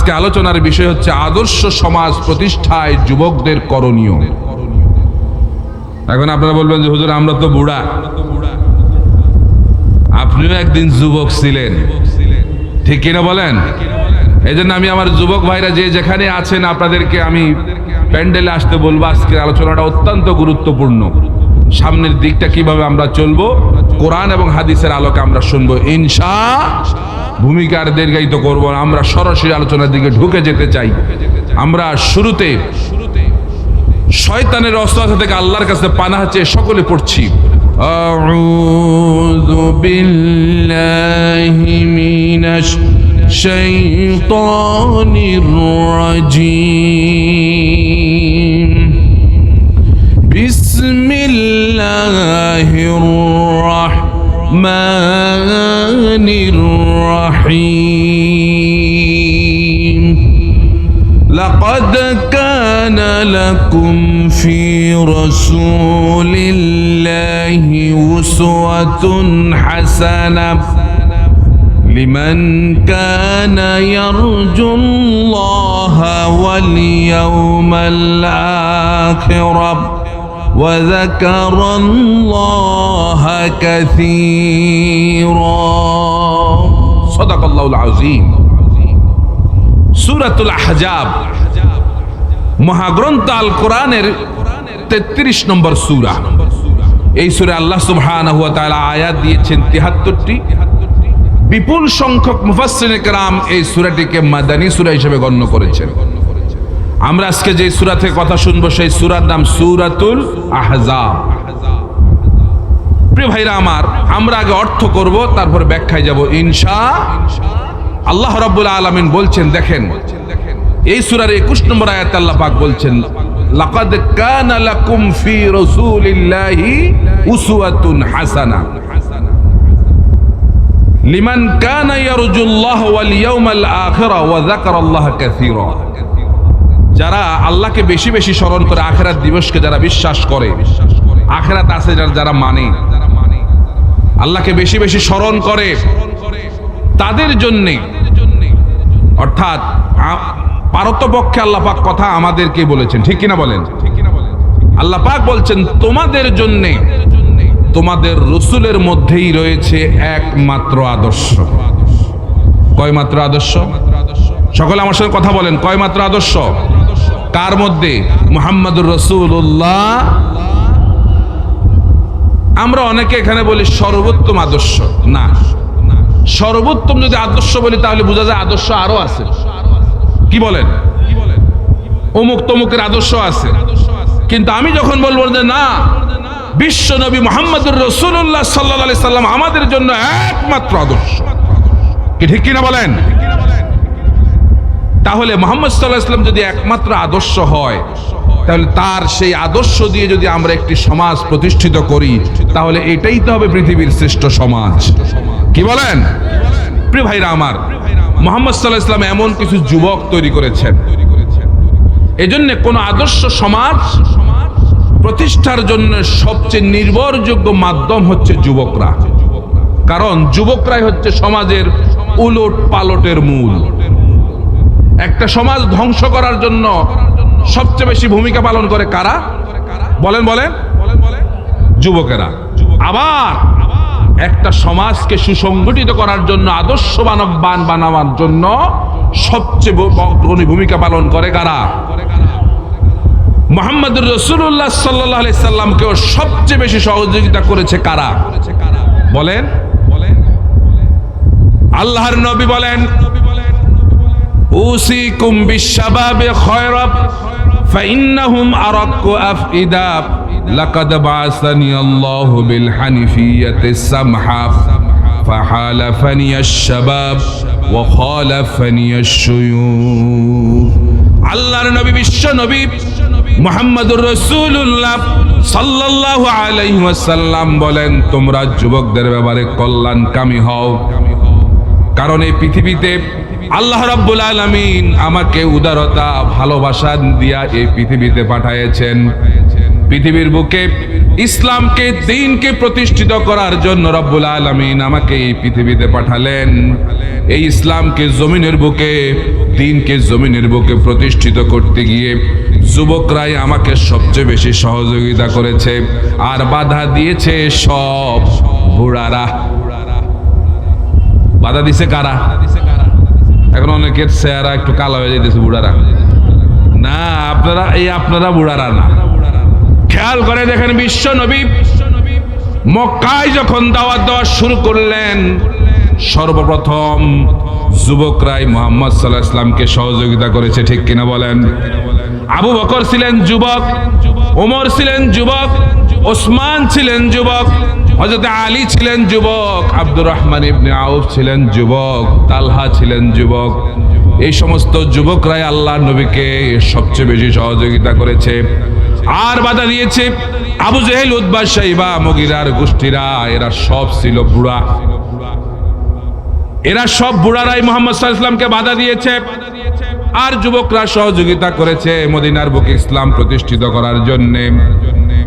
আজকে আলোচনার বিষয় হচ্ছে আদর্শ সমাজ প্রতিষ্ঠায় যুবকদের করণীয়। এখন আপনারা বলবেন যে হুজুর আমরা তো বুড়া, আপনিও একদিন যুবক ছিলেন, ঠিক কিনা বলেন? এই জন্য আমি আমার যুবক ভাইরা যে যেখানে আছেন আপনাদেরকে আমি প্যান্ডেলে আসতে বলবো। আজকের আলোচনাটা অত্যন্ত গুরুত্বপূর্ণ। সামনের দিকটা কিভাবে আমরা চলবো কোরআন এবং হাদিসের আলোকে আমরা শুনবো ইনশাআল্লাহ। ভূমিকার দীর্ঘায়িত করব না, আমরা সরাসরি আলোচনার দিকে ঢুকে যেতে চাই। আমরা শুরুতে শয়তানের অস্ত্র থেকে আল্লাহর কাছে পানাহ চেয়ে সকলে পড়ছি আউযু বিল্লাহি মিনাশ শাইতানির রাজীম বিসমিল্লাহির রাহমানির রাহিম লাকাদ কানা লাকুম ফি রাসূলিল্লাহি উসওয়াতুন হাসানাহ লিমান কানা ইয়ারজুল্লাহা ওয়াল ইয়াওমাল আখিরাহ ওয়া যাকারাল্লাহা কাসীরা। সাদাকাল্লাহুল আযীম। সূরাতুল আহজাব মহাগ্রন্থ আল কোরআনের 33 নম্বর সূরা। এই সূরা আল্লাহ সুবহানাহু ওয়া তাআলা আয়াত দিয়েছেন 73টি। বিপুল সংখ্যক মুফাসসিরিনে কেরাম এই সূরাটিকে মাদানী সূরা হিসেবে গণ্য করেছেন। আমরা আজকে যে সূরা থেকে কথা শুনবো সেই সূরার নাম সূরাতুল আহজাব। প্রিয় ভাইরা আমার, আমরা আগে অর্থ করব, তারপর ব্যাখ্যায় যাব ইনশাআল্লাহ। আল্লাহ রাব্বুল আলামিন বলছেন, দেখেন এই সূরার 21 নম্বর আয়াতে আল্লাহ পাক বলছেন লাকাদ কানা লাকুম ফি রাসূলিল্লাহি উসওয়াতুন হাসানাহ লিমান কানা ইয়ারজুল্লাহ ওয়াল ইয়াউমাল আখিরা ওয়া যাকারাল্লাহা কাসীরা। যারা আল্লাহকে বেশি বেশি স্মরণ করে, আখিরাত দিবসকে যারা বিশ্বাস করে, আখিরাত আছে যারা মানে, আল্লাহকে বেশি বেশি স্মরণ করে, তাদের জন্যে, অর্থাৎ পারতপক্ষে আল্লাহ পাক কথা আমাদেরকে বলেছেন, ঠিক কিনা বলেন? আল্লাহ পাক বলছেন তোমাদের জন্যে তোমাদের রাসূলের মধ্যেই রয়েছে একমাত্র আদর্শ। কয় মাত্র আদর্শ? সকলে আমার সঙ্গে কথা বলেন, কয় মাত্র আদর্শ? কার মধ্যে? মুহাম্মদুর রাসূলুল্লাহ। আমরা অনেকে এখানে বলি সর্বোত্তম আদর্শ। না, সর্বোত্তম যদি আদর্শ বলি তাহলে বোঝা যায় আদর্শ আরো আছে। কি বলেন? অমুক তমুকের আদর্শ আছে। কিন্তু আমি যখন বলবো যে না, বিশ্ব নবী মুহাম্মদুর রাসূলুল্লাহ সাল্লাল্লাহু আলাইহি সাল্লাম আমাদের জন্য একমাত্র আদর্শ, কি ঠিক কিনা বলেন? তাহলে মুহাম্মদ সাল্লাল্লাহু আলাইহি সাল্লাম যদি একমাত্র আদর্শ হয়, তাহলে তার সেই আদর্শ দিয়ে যদি আমরা একটি সমাজ প্রতিষ্ঠিত করি, তাহলে এটাই তো হবে পৃথিবীর শ্রেষ্ঠ সমাজ। কি বলেন? প্রিয় ভাইরা আমার, মুহাম্মদ সাল্লাল্লাহু আলাইহি সাল্লাম এমন কিছু যুবক তৈরি করেছেন। এজন্য কোন আদর্শ সমাজ প্রতিষ্ঠার জন্য সবচেয়ে নির্ভরযোগ্য মাধ্যম হচ্ছে যুবকরা। কারণ যুবকরাই হচ্ছে সমাজের উলট পালটের মূল। একটা সমাজ ধ্বংস করার জন্য সবচেয়ে বেশি ভূমিকা পালন করে কারা? বলেন বলেন? যুবকেরা। আবার একটা সমাজকে সুসংগঠিত করার জন্য, আদর্শবান বানাবার জন্য সবচেয়ে অগ্রণী ভূমিকা পালন করে কারা? মুহাম্মদুর রাসূলুল্লাহ সাল্লাল্লাহু আলাইহি সাল্লামকেও সবচেয়ে বেশি সহযোগিতা করেছে কারা? বলেন? আল্লাহর নবী বলেন উসিকুম বিশাবাবে খায়রা ফাইন্নাহুম আরাক্কু আফইদা লাকাদ বাআসানি আল্লাহু বিল হানিফিয়াতিস সামহা ফাহালাফানি আশ-শাবাব ওয়া খালাফানি আশ-শুয়ুখ। আল্লাহর নবী, বিশ্ব নবী মুহাম্মদুর রাসূলুল্লাহ সাল্লাল্লাহু আলাইহি ওয়াসাল্লাম বলেন তোমরা যুবকদের ব্যাপারে কল্যাণকামী হও, কারণ এই পৃথিবীতে আল্লাহ রাব্বুল আলামিন আমাকে উদারতা ভালোবাসা দিয়া এই পৃথিবীতে পাঠাইছেন। পৃথিবীর বুকে ইসলামকে, দ্বীনকে প্রতিষ্ঠিত করার জন্য রব্বুল আলামিন আমাকে এই পৃথিবীতে পাঠালেন। এই ইসলামকে জমিনের বুকে, দ্বীনকে জমিনের বুকে প্রতিষ্ঠিত করতে গিয়ে যুবকরাই আমাকে সবচেয়ে বেশি সহযোগিতা করেছে, আর বাধা দিয়েছে সব বুড়ারা। বাধা দিছে কারা? এখন অনেকের চেহারা একটু কালো হয়ে যেতেছে, বুড়ারা না। আপনারা বুড়ারা না। খেয়াল করে দেখেন, বিশ্ব নবী মক্কায় যখন দাওয়াত দেওয়া শুরু করলেন, সর্বপ্রথম যুবকরাই মুহাম্মদ সাল্লাল্লাহু আলাইহি ওয়াসাল্লামকে সহযোগিতা করেছে, ঠিক কিনা বলেন? আবু বকর ছিলেন যুবক, ওমর ছিলেন যুবক, ওসমান ছিলেন যুবক, হযরত আলী ছিলেন যুবক, আব্দুর রহমান ইবনে আউফ ছিলেন যুবক, তালহা ছিলেন যুবক। এই সমস্ত যুবকরাই আল্লাহর নবীকে সবচেয়ে বেশি সহযোগিতা করেছে আর বাধা দিয়েছে। আবু জেহেল, উতবা, শাইবা, মুগীরার গোষ্ঠীরা, এরা সব ছিল বুড়া। এরা সব বুড়ারাই মুহাম্মদ সাল্লাল্লাহু আলাইহি ওয়াসাল্লামকে বাধা দিয়েছে, আর যুবকরা সহযোগিতা করেছে মদিনার বুকে ইসলাম প্রতিষ্ঠিত করার জন্য।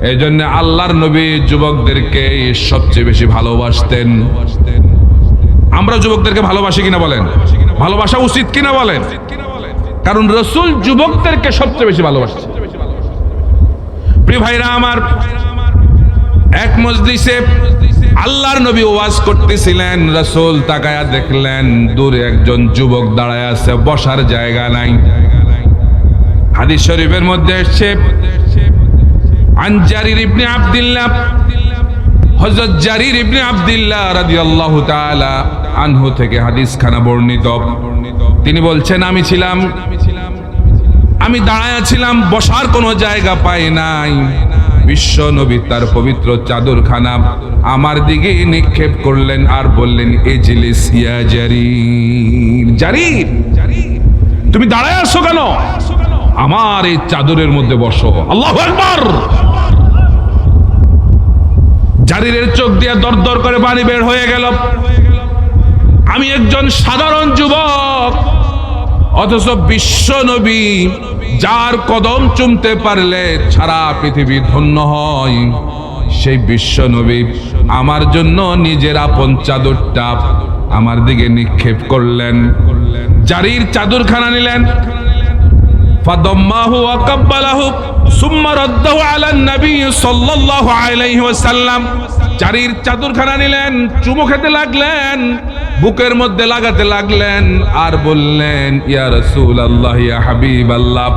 এই জন্য আল্লাহর নবী যুবকদেরকে সবচেয়ে বেশি ভালোবাসতেন। আমরা যুবকদেরকে ভালোবাসি কিনা বলেন? ভালোবাসা উচিত কিনা বলেন? কারণ রাসূল যুবকদেরকে সবচেয়ে বেশি ভালোবাসতেন। প্রিয় ভাইরা আমার, এক মজলিসে আল্লাহর নবী ওয়াজ করতেছিলেন, রাসূল তাকায়া দেখলেন দূরে একজন যুবক দাঁড়ায় আছে, বসার জায়গা নাই। হাদিস শরীফের মধ্যে এসেছে, আন জারির ইবনে আব্দুল্লাহ, হযরত জারির ইবনে আব্দুল্লাহ রাদিয়াল্লাহু তাআলা আনহু থেকে হাদিস খানা বর্ণিত। তিনি বলছেন, আমি দাঁড়ায়া ছিলাম, বসার কোনো জায়গা পাই নাই। বিশ্ব নবী তার পবিত্র চাদরখানা আমার দিকে নিক্ষেপ করলেন আর বললেন, ইজলিস ইয়া জারির, জারির তুমি দাঁড়ায় আছো কেন? আমার এই চাদরের মধ্যে বসো। আল্লাহু আকবার। জারিরের চোখ দিয়ে দরদর করে পানি বের হয়ে গেল। আমি একজন সাধারণ যুবক, অথচ বিশ্ব নবী যার কদম চুমতে পারলে সারা পৃথিবী ধন্য হয়, সেই বিশ্ব নবী আমার জন্য নিজের আপন চাদরটা আমার দিকে নিক্ষেপ করলেন। জারির চাদরখানা নিলেন, ফাদাম্মাহু ওয়া কাব্বালাহু সুম্মা রাদ্দাহু আলা নবী সাল্লাল্লাহু আলাইহি ওয়াসাল্লাম। জারির চাদরখানা নিলেন, চুমু খেতে লাগলেন, বুকের মধ্যে লাগাতে লাগলেন আর বললেন, ইয়া রাসূলুল্লাহ, ইয়া হাবিবাল্লাহ,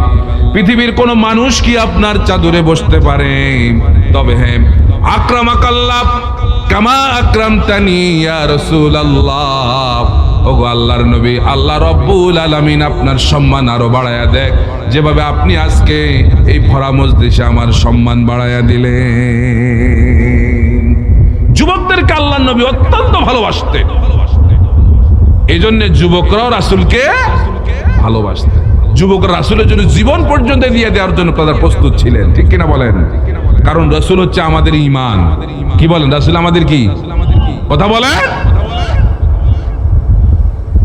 পৃথিবীর কোন মানুষ কি আপনার চাদরে বসতে পারে? তবে হ্যাঁ, আকরামাকাল্লাহ কামা আকরামতানি ইয়া রাসূলুল্লাহ। ওগো আল্লাহর নবী, আল্লাহ রাব্বুল আলামিন আপনার সম্মান আরো বাড়ায়া দেখ, যেভাবে আপনি আজকে এই ভরা মজলিসে আমার সম্মান বাড়ায়া দিলেন। যুবকদেরকে আল্লাহর নবী অত্যন্ত ভালোবাসতেন। এই জন্য যুবকরাও রাসূলকে ভালোবাসতেন। যুবকরা রাসূলের জন্য জীবন পর্যন্ত দিয়ে দেওয়ার জন্য তারা প্রস্তুত ছিলেন, ঠিক কিনা বলেন? কারণ রাসূল হচ্ছে আমাদের ঈমান। কি বলেন? রাসূল আমাদের কি? কথা বলেন।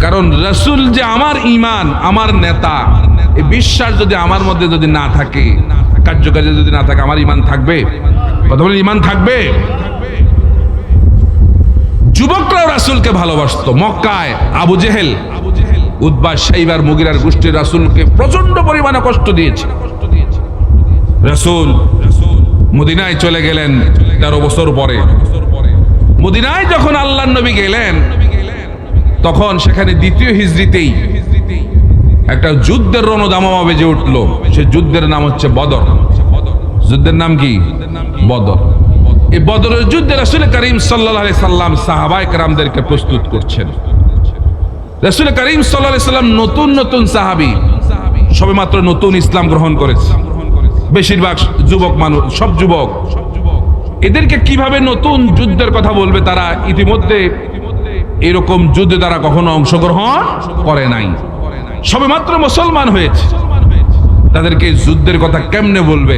কারণ রাসূল যে আমার ঈমান, আমার নেতা, এই বিশ্বাস যদি আমার মধ্যে যদি না থাকে, কার্যকার্যে যদি না থাকে, আমার ঈমান থাকবে? কথা বলেন, ঈমান থাকবে? যুবকরাও রাসূলকে ভালোবাসতো। মক্কায় আবু জেহেল, উতবা, শাইবার, মুগীরার গোষ্ঠীর রাসূলকে প্রচন্ড পরিমাণে কষ্ট দিয়েছে। রাসূল মদিনায় চলে গেলেন 13 বছর পরে। মদিনায় যখন আল্লাহর নবী গেলেন, তখন সেখানে দ্বিতীয় হিজরিতেই একটা যুদ্ধের রণদামামা বেজে উঠল। সে যুদ্ধের নাম হচ্ছে বদর। যুদ্ধের নাম কি? বদর। এই বদরের যুদ্ধে রাসূল করিম সাল্লাল্লাহু আলাইহি সাল্লাম সাহাবায়ে কেরামদেরকে প্রস্তুত করছেন। রাসূল করিম সাল্লাল্লাহু আলাইহি সাল্লাম নতুন নতুন সাহাবী, সবেমাত্র নতুন ইসলাম গ্রহণ করেছে। বেশিরভাগ যুবক মানুষ, সব যুবক। এদেরকে কিভাবে নতুন যুদ্ধের কথা বলবে? তারা ইতিমধ্যে এরকম যুদ্ধে তারা কখনো অংশগ্রহণ করে নাই, সবেমাত্র মুসলমান হয়েছে। তাদেরকে যুদ্ধের কথা কেমনে বলবে?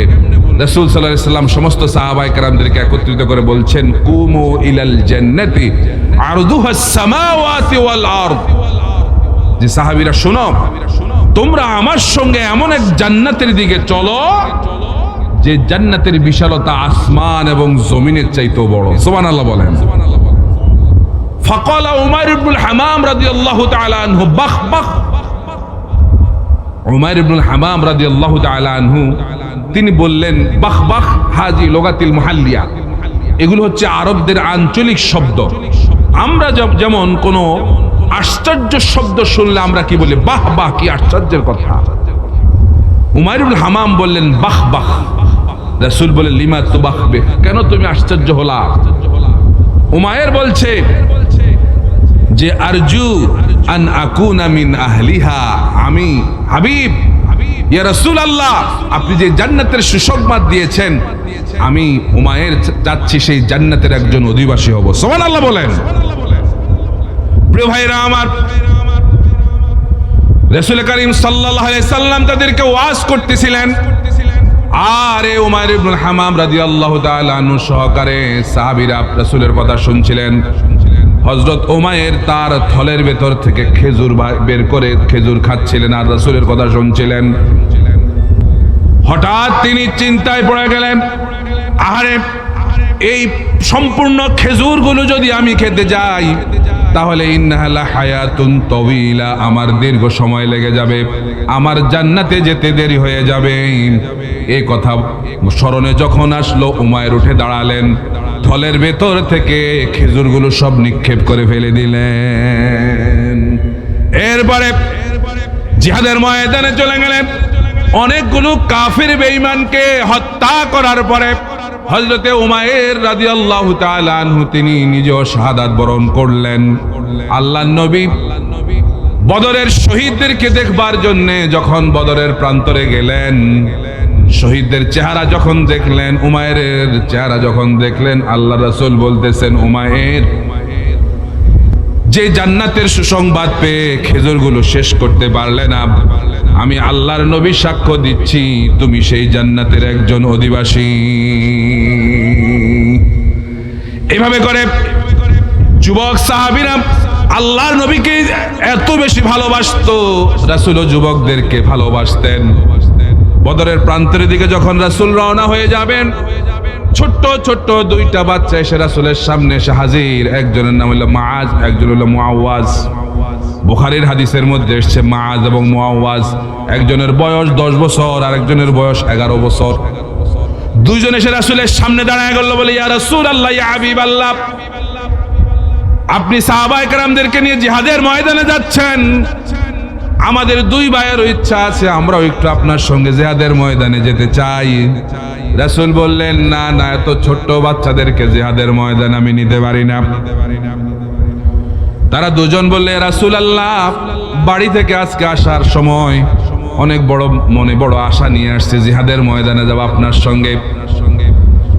রাসূল সাল্লাল্লাহু আলাইহি সাল্লাম সমস্ত সাহাবায়ে কেরামদেরকে একত্রিত করে বলছেন, কুমু ইলাল জান্নাতি আরদুহাস সামাওয়াতি ওয়াল আরদ। যে সাহাবীরা, শোনো, তোমরা আমার সঙ্গে এমন এক জান্নাতের দিকে চলো যে জান্নাতের বিশালতা আসমান এবং জমিনের চাইতেও বড়। সুবহানাল্লাহ বলেন। ফাকালা উমাইর ইবনুল হামাম রাদিয়াল্লাহু তাআলা আনহু বাখ বাখ। উমাইর ইবনুল হামাম রাদিয়াল্লাহু তাআলা আনহু তিনি বললেন বাখ বাখ হাজি লুগাতিল মুহাল্লিয়া, এগুলো হচ্ছে আরবদের আঞ্চলিক শব্দ। আমরা যেমন কোনো আশ্চর্য শব্দ শুনলে আমরা কি বলি? বাহ বাহ, কি আশ্চর্যের কথা। উমাইর ইবনুল হামাম বললেন বাহ বাহ। রাসূল বলেন লিমা তুবাহবিহ, কেন তুমি আশ্চর্য হলা? উমাইর বলছে যে আরজু আন আকুনা মিন আহলিহা, আমি হাবিব ইয়া রাসূলুল্লাহ, আপনি যে জান্নাতের সুসংবাদ দিয়েছেন, আমি উমাইর চাচ্ছি সেই জান্নাতের একজন অধিবাসী হব। সুবহানাল্লাহ বলেন। প্রিয় ভাইরা আমার, রাসূল করিম সাল্লাল্লাহু আলাইহি সাল্লাম তাদেরকে ওয়াজ করতেছিলেন, আর উমাইর ইবনুল হামাম রাদিয়াল্লাহু তাআলা আনহু সহকারে সাহাবীরা রাসূলের কথা শুনছিলেন। হযরত উমাইর তার থলের ভেতর থেকে খেজুর বের করে খেজুর খাচ্ছিলেন আর রাসূলের কথা শুনছিলেন। হঠাৎ তিনি চিন্তায় পড়ে গেলেন, আহারে, এই সম্পূর্ণ খেজুরগুলো যদি আমি খেতে যাই তাহলে ইন্নাহা লাহায়াতুন তাওয়িলা, আমার দীর্ঘ সময় লেগে যাবে, আমার জান্নাতে যেতে দেরি হয়ে যাবে। এই কথা স্মরণে যখন আসলো, উমাইর উঠে দাঁড়ালেন, থলের ভেতর থেকে খেজুরগুলো সব নিক্ষেপ করে ফেলে দিলেন। এরপরে জিহাদের ময়দানে চলে গেলেন। অনেকগুলো কাফির বেঈমানকে হত্যা করার পরে হযরতে উমাইর রাদিয়াল্লাহু তাআলা আনহু তিনি নিজেও শাহাদাত বরণ করলেন। আল্লাহর নবী বদরের শহীদদেরকে দেখবার জন্য যখন বদরের প্রান্তরে গেলেন, শহীদদের চেহারা যখন দেখলেন, উমাইরের চেহারা যখন দেখলেন, আল্লাহ রাসূল বলতেছেন, উমাইর যে জান্নাতের সুসংবাদ পেয়ে খেজুরগুলো শেষ করতে পারলে না, আমি আল্লাহর নবী সাক্ষ্য দিচ্ছি তুমি সেই জান্নাতের একজন অধিবাসী। এভাবে করে যুবক সাহাবীরা আল্লাহর নবীকে এত বেশি ভালোবাসতো, রাসূলও যুবকদেরকে ভালোবাসতেন। বদরের প্রান্তের দিকে যখন রাসূল রওনা হয়ে যাবেন, ছোট্ট ছোট্ট দুইটা বাচ্চা এসে রাসূলের সামনে এসে হাজির। একজনের নাম হলো মুআজ, একজন হলো মুআওয়াজ। বুখারীর হাদিসের মধ্যে এসেছে মুআজ এবং মুআওয়াজ, একজনের বয়স 10 বছর আর একজনের বয়স 11 বছর। দুইজন এসে রাসূলের সামনে দাঁড়ায় গেল, বলে ইয়া রাসূলুল্লাহ, ইয়া হাবিবাল্লাহ, আপনি সাহাবায়ে কেরামদেরকে নিয়ে জিহাদের ময়দানে যাচ্ছেন, আমাদের দুই ভাইয়ের ইচ্ছা আছে, আমরাও একটু আপনার সঙ্গে জিহাদের ময়দানে যেতে চাই। রাসূল বললেন, না না, এত ছোট্ট বাচ্চাদেরকে জিহাদের ময়দানে আমি নিতে পারি না। তারা দুজন বললে, রাসূলুল্লাহ, বাড়ি থেকে আজকে আসার সময় অনেক মনে বড় আশা নিয়ে আসছে, জিহাদের ময়দানে যাব আপনার সঙ্গে।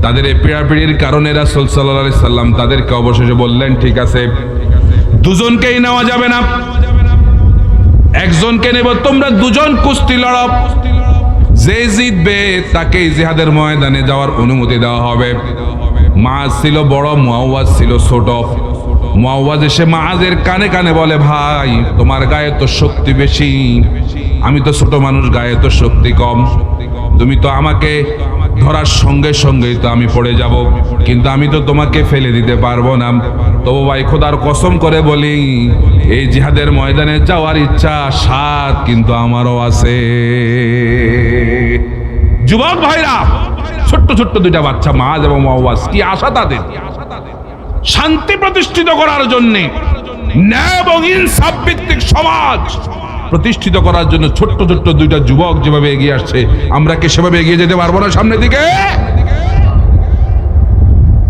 তাদের এই পীড়াপিড়ির কারণে রাসূল সাল্লাল্লাহু আলাইহি সাল্লাম তাদেরকে অবশেষে বললেন, ঠিক আছে, দুজনকেই নেওয়া যাবে না, একজনকে নেব, তোমরা দুজন কুস্তি লড়ো, যে জিতবে তাকেই জিহাদের ময়দানে যাওয়ার অনুমতি দেওয়া হবে। মুআজ ছিল বড়, মুআওয়াজ ছিল ছোট। মুআওয়াজ এসে মুআজের কানে কানে বলে, ভাই, তোমার গায়ে তো শক্তি বেশি, আমি তো ছোট মানুষ, গায়ে তো শক্তি কম, তুমি তো আমাকে ধরার সঙ্গে সঙ্গেই তো আমি পড়ে যাব, কিন্তু আমি তো তোমাকে ফেলে দিতে পারবো না। তবু ভাই, খোদার কসম করে বলি, এই জিহাদের ময়দানে যাওয়ার ইচ্ছা সাথ কিন্তু আমারও আছে। যুবক ভাইরা, ছোট্ট ছোট্ট দুইটা বাচ্চা, মুআজ এবং মুআওয়াজ, কি আশা তাদের? শান্তি প্রতিষ্ঠিত করার জন্য, ন্যায় এবং ইনসাফ ভিত্তিক সমাজ প্রতিষ্ঠিত করার জন্য ছোট্ট ছোট্ট দুইটা যুবক যেভাবে এগিয়ে আসছে, আমরা কি সেভাবে এগিয়ে যেতে পারবো না সামনের দিকে?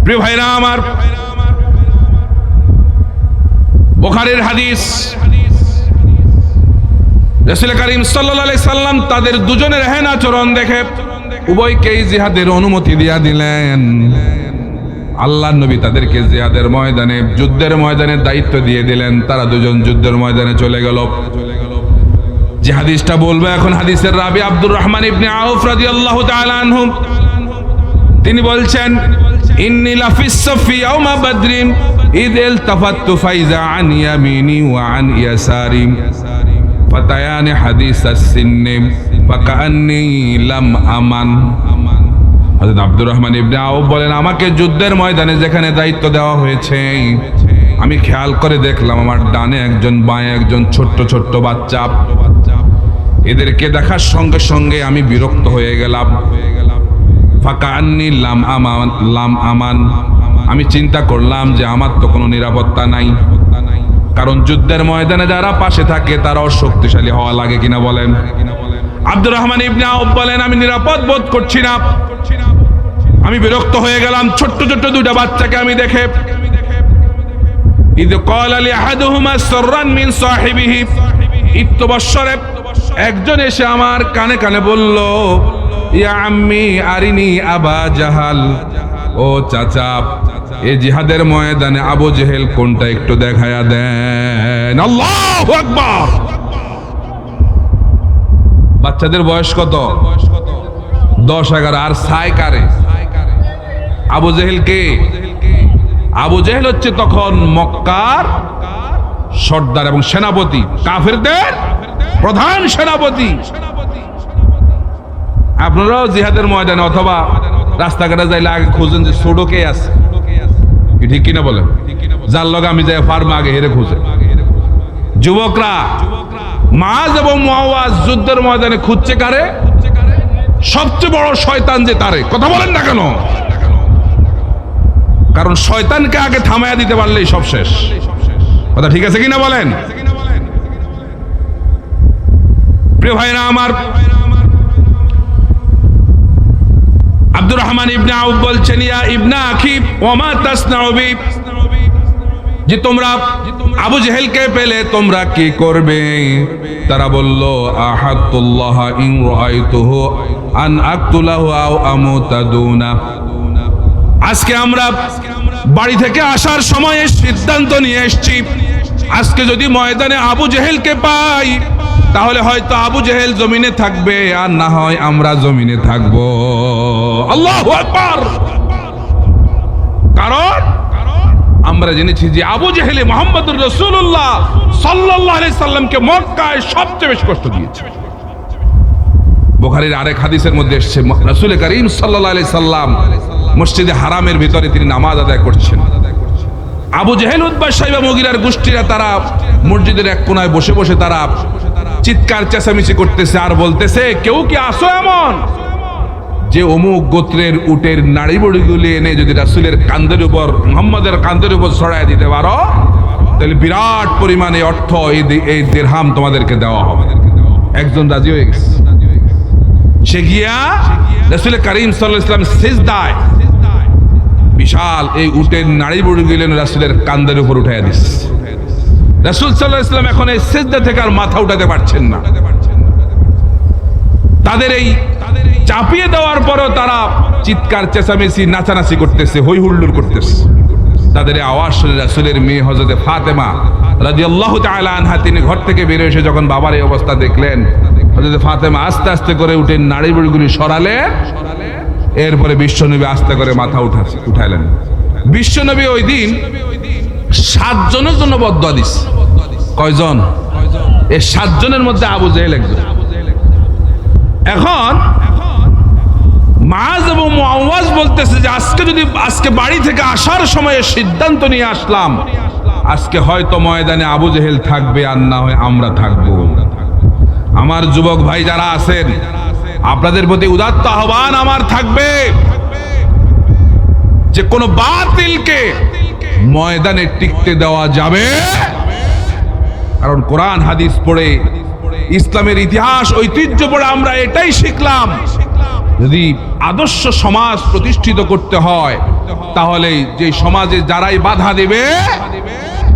প্রিয় ভাইরা আমার, বুখারীর হাদিস, রাসূল করিম সাল্লাল্লাহু আলাইহি সাল্লাম তাদের দুজনের হেন আচরণ দেখে উভয়কেই জিহাদের অনুমতি দিয়া দিলেন। আল্লাহর নবী তাদেরকে জিহাদের ময়দানে, যুদ্ধের ময়দানে দায়িত্ব দিয়ে দিলেন। তারা দুজন যুদ্ধের ময়দানে চলে গেল। যে হাদিসটা বলবো এখন, হাদিসের রাবি আব্দুর রহমান ইবনে আউফ রাদিয়াল্লাহু তাআলা আনহু তিনি বলছেন, ইন্নী লাফিস সাফি ইয়াউমা বাদরিন ইয ইলতাফাততু ফাইজা আন ইয়ামিনি ওয়া আন ইয়াসারি ফাতায়ানি হাদিসাস সিন্নি ফাকান্নী লাম আমান হযরত আব্দুর রহমান ইবনে আউফ বলেন, আমাকে যুদ্ধের ময়দানে যেখানে দায়িত্ব দেওয়া হয়েছে আমি খেয়াল করে দেখলাম আমার ডানে একজন বাঁয়ে একজন ছোট্ট ছোট্ট বাচ্চা। এদেরকে দেখার সঙ্গে সঙ্গে আমি বিরক্ত হয়ে গেলাম। ফাকান্নি লাম আমান, আমি চিন্তা করলাম যে আমার তো কোনো নিরাপত্তা নাই, কারণ যুদ্ধের ময়দানে যারা পাশে থাকে তারাও শক্তিশালী হওয়া লাগে কিনা বলেন। আব্দুর রহমান ইবনে আউফ বলেন, আমি নিরাপদ বোধ করছি না, আমি বিরক্ত হয়ে গেলাম ছোট্ট ছোট্ট দুইটা বাচ্চাকে আমি দেখে। ইদ ক্বালা লিআহাদুহুমা সাররান মিন সাহিবিহি, ইত্তবশরে একজন এসে আমার কানে কানে বলল, ইয়া আম্মি আরিনি আবা জাহাল, ও চাচা এই জিহাদের ময়দানে আবু জেহেল কোনটা একটু দেখায়া দেন। আল্লাহু আকবার। বাচ্চাদের বয়স কত? 10-11। আর সাই কারে? আবু জেহেল কে? আবু জেহেল হচ্ছে তখন মক্কার সর্দার এবং সেনাপতি, কাফেরদের প্রধান সেনাপতি। আপনারাও জিহাদের ময়দানে অথবা রাস্তাঘাটে যাইলে আগে খুঁজেন যে ছোটো কে আছে, ঠিক কিনা বলেন? যার লগে আমি যাই ফার্মা আগে হেরে খুঁজে। যুবকরা মাজ এবং মুআওয়াজ যুদ্ধের ময়দানে খুঁজছে কারে? সবচেয়ে বড় শয়তান যে তারে। কথা বলেন না কেন? কারণ শয়তানকে আগে থামায়া দিতে পারলেই সব শেষ। কথা ঠিক আছে কিনা বলেন? প্রিয় ভাইরা আমার, আব্দুর রহমান ইবনে আউফ বলছেন, ইয়া ইবনা আখি ওয়া মা তাসনাউ বি, যে তোমরা আবু জেহেলকে পেলে তোমরা কি করবে? তারা বলল, আহাতুল্লাহ ইন রাআইতুহু আন আকতুলাহু আও আমুতা দুনা। আজকে আমরা বাড়ি থেকে আসার সময় সিদ্ধান্ত নিয়ে এসেছি, আজকে যদি ময়দানে আবু জেহেলকে পাই তাহলে হয়তো আবু জেহেল জমিনে থাকবে, আর না হয় আমরা জমিনে থাকব। আল্লাহু আকবার। কারণ আমরা জেনেছি যে আবু জেহেলে মুহাম্মদুর রাসূলুল্লাহ সাল্লাল্লাহু আলাইহি সাল্লামকে মক্কায় সবচেয়ে বেশি কষ্ট দিয়েছে। বুখারীর আরেক হাদিসের মধ্যে এসেছে, রাসূল করিম সাল্লাল্লাহু আলাইহি সাল্লাম মসজিদে হারামের ভিতরে তিনি নামাজ আদায় করছেন। আবু জেহেল, উতবা, শাইবা, মুগীরার গোষ্ঠীরা তারা মসজিদের এক কোনায় বসে বসে তারা চিৎকার চেঁচামেচি করতেছে আর বলতেছে, কেউ কি আসো এমন যে অমুক গোত্রের উটের নাড়ি বড়িগুলি এনে যদি রাসূলের কাঁধের উপর, মুহাম্মদের কাঁধের উপর ছড়ায় দিতে পারো তাহলে বিরাট পরিমাণে অর্থ এই দিরহাম তোমাদেরকে দেওয়া হবে। একজন রাজি হয়ে গেছে। সে গিয়া রাসূল করিম সাল্লাল্লাহু আলাইহি ওয়াসাল্লাম সিজদায় বিশাল এই উটের নাড়ি বড়িগুলি এনে রাসূলের কাঁধের উপর উঠাইয়া দিচ্ছে। রাসূল সাল্লাল্লাহু আলাইহি ওয়াসাল্লাম এখন এই সিজদা থেকে আর মাথা উঠাতে পারছেন না। তাদের এই চাপিয়ে দেওয়ার পরও তারা চিৎকার চেঁচামেচি নাচানাচি করতেছে, হই হুল্লোড় করতেছে। তাদের আওয়াজ শুনে রাসূলের মেয়ে হযরতে ফাতেমা রাদিয়াল্লাহু তাআলা আনহা তিনি ঘর থেকে বের এসে যখন বাবার এই অবস্থা দেখলেন, হযরতে ফাতেমা আস্তে আস্তে করে উঠে নাড়িবুড়িগুলি সরালে, এরপরে বিশ্বনবী আস্তে করে মাথা উঠাইলেন। বিশ্বনবী ওই দিন 7 জনের জন্য বদদুয়া দিছে। কয়জন? এই 7 জনের মধ্যে আবু জেহেল একজন। এখন মাজ এবং মুআওয়াজ বলতেছে যে আজকে বাড়ি থেকে আসার সময় সিদ্ধান্ত নিয়ে আসলাম, আজকে হয়তো ময়দানে আবু জেহেল থাকবে আর না হয় আমরা থাকব। আমার যুবক ভাই যারা আছেন, আপনাদের প্রতি উদাত্ত আহ্বান আমার থাকবে যে কোন বাতিলকে ময়দানে টিকতে দেওয়া যাবে। কারণ কোরআন হাদিস পড়ে, ইসলামের ইতিহাস ঐতিহ্য পড়ে আমরা এটাই শিখলাম, যদি আদর্শ সমাজ প্রতিষ্ঠিত করতে হয় তাহলে যে সমাজে যারাই বাধা দিবে,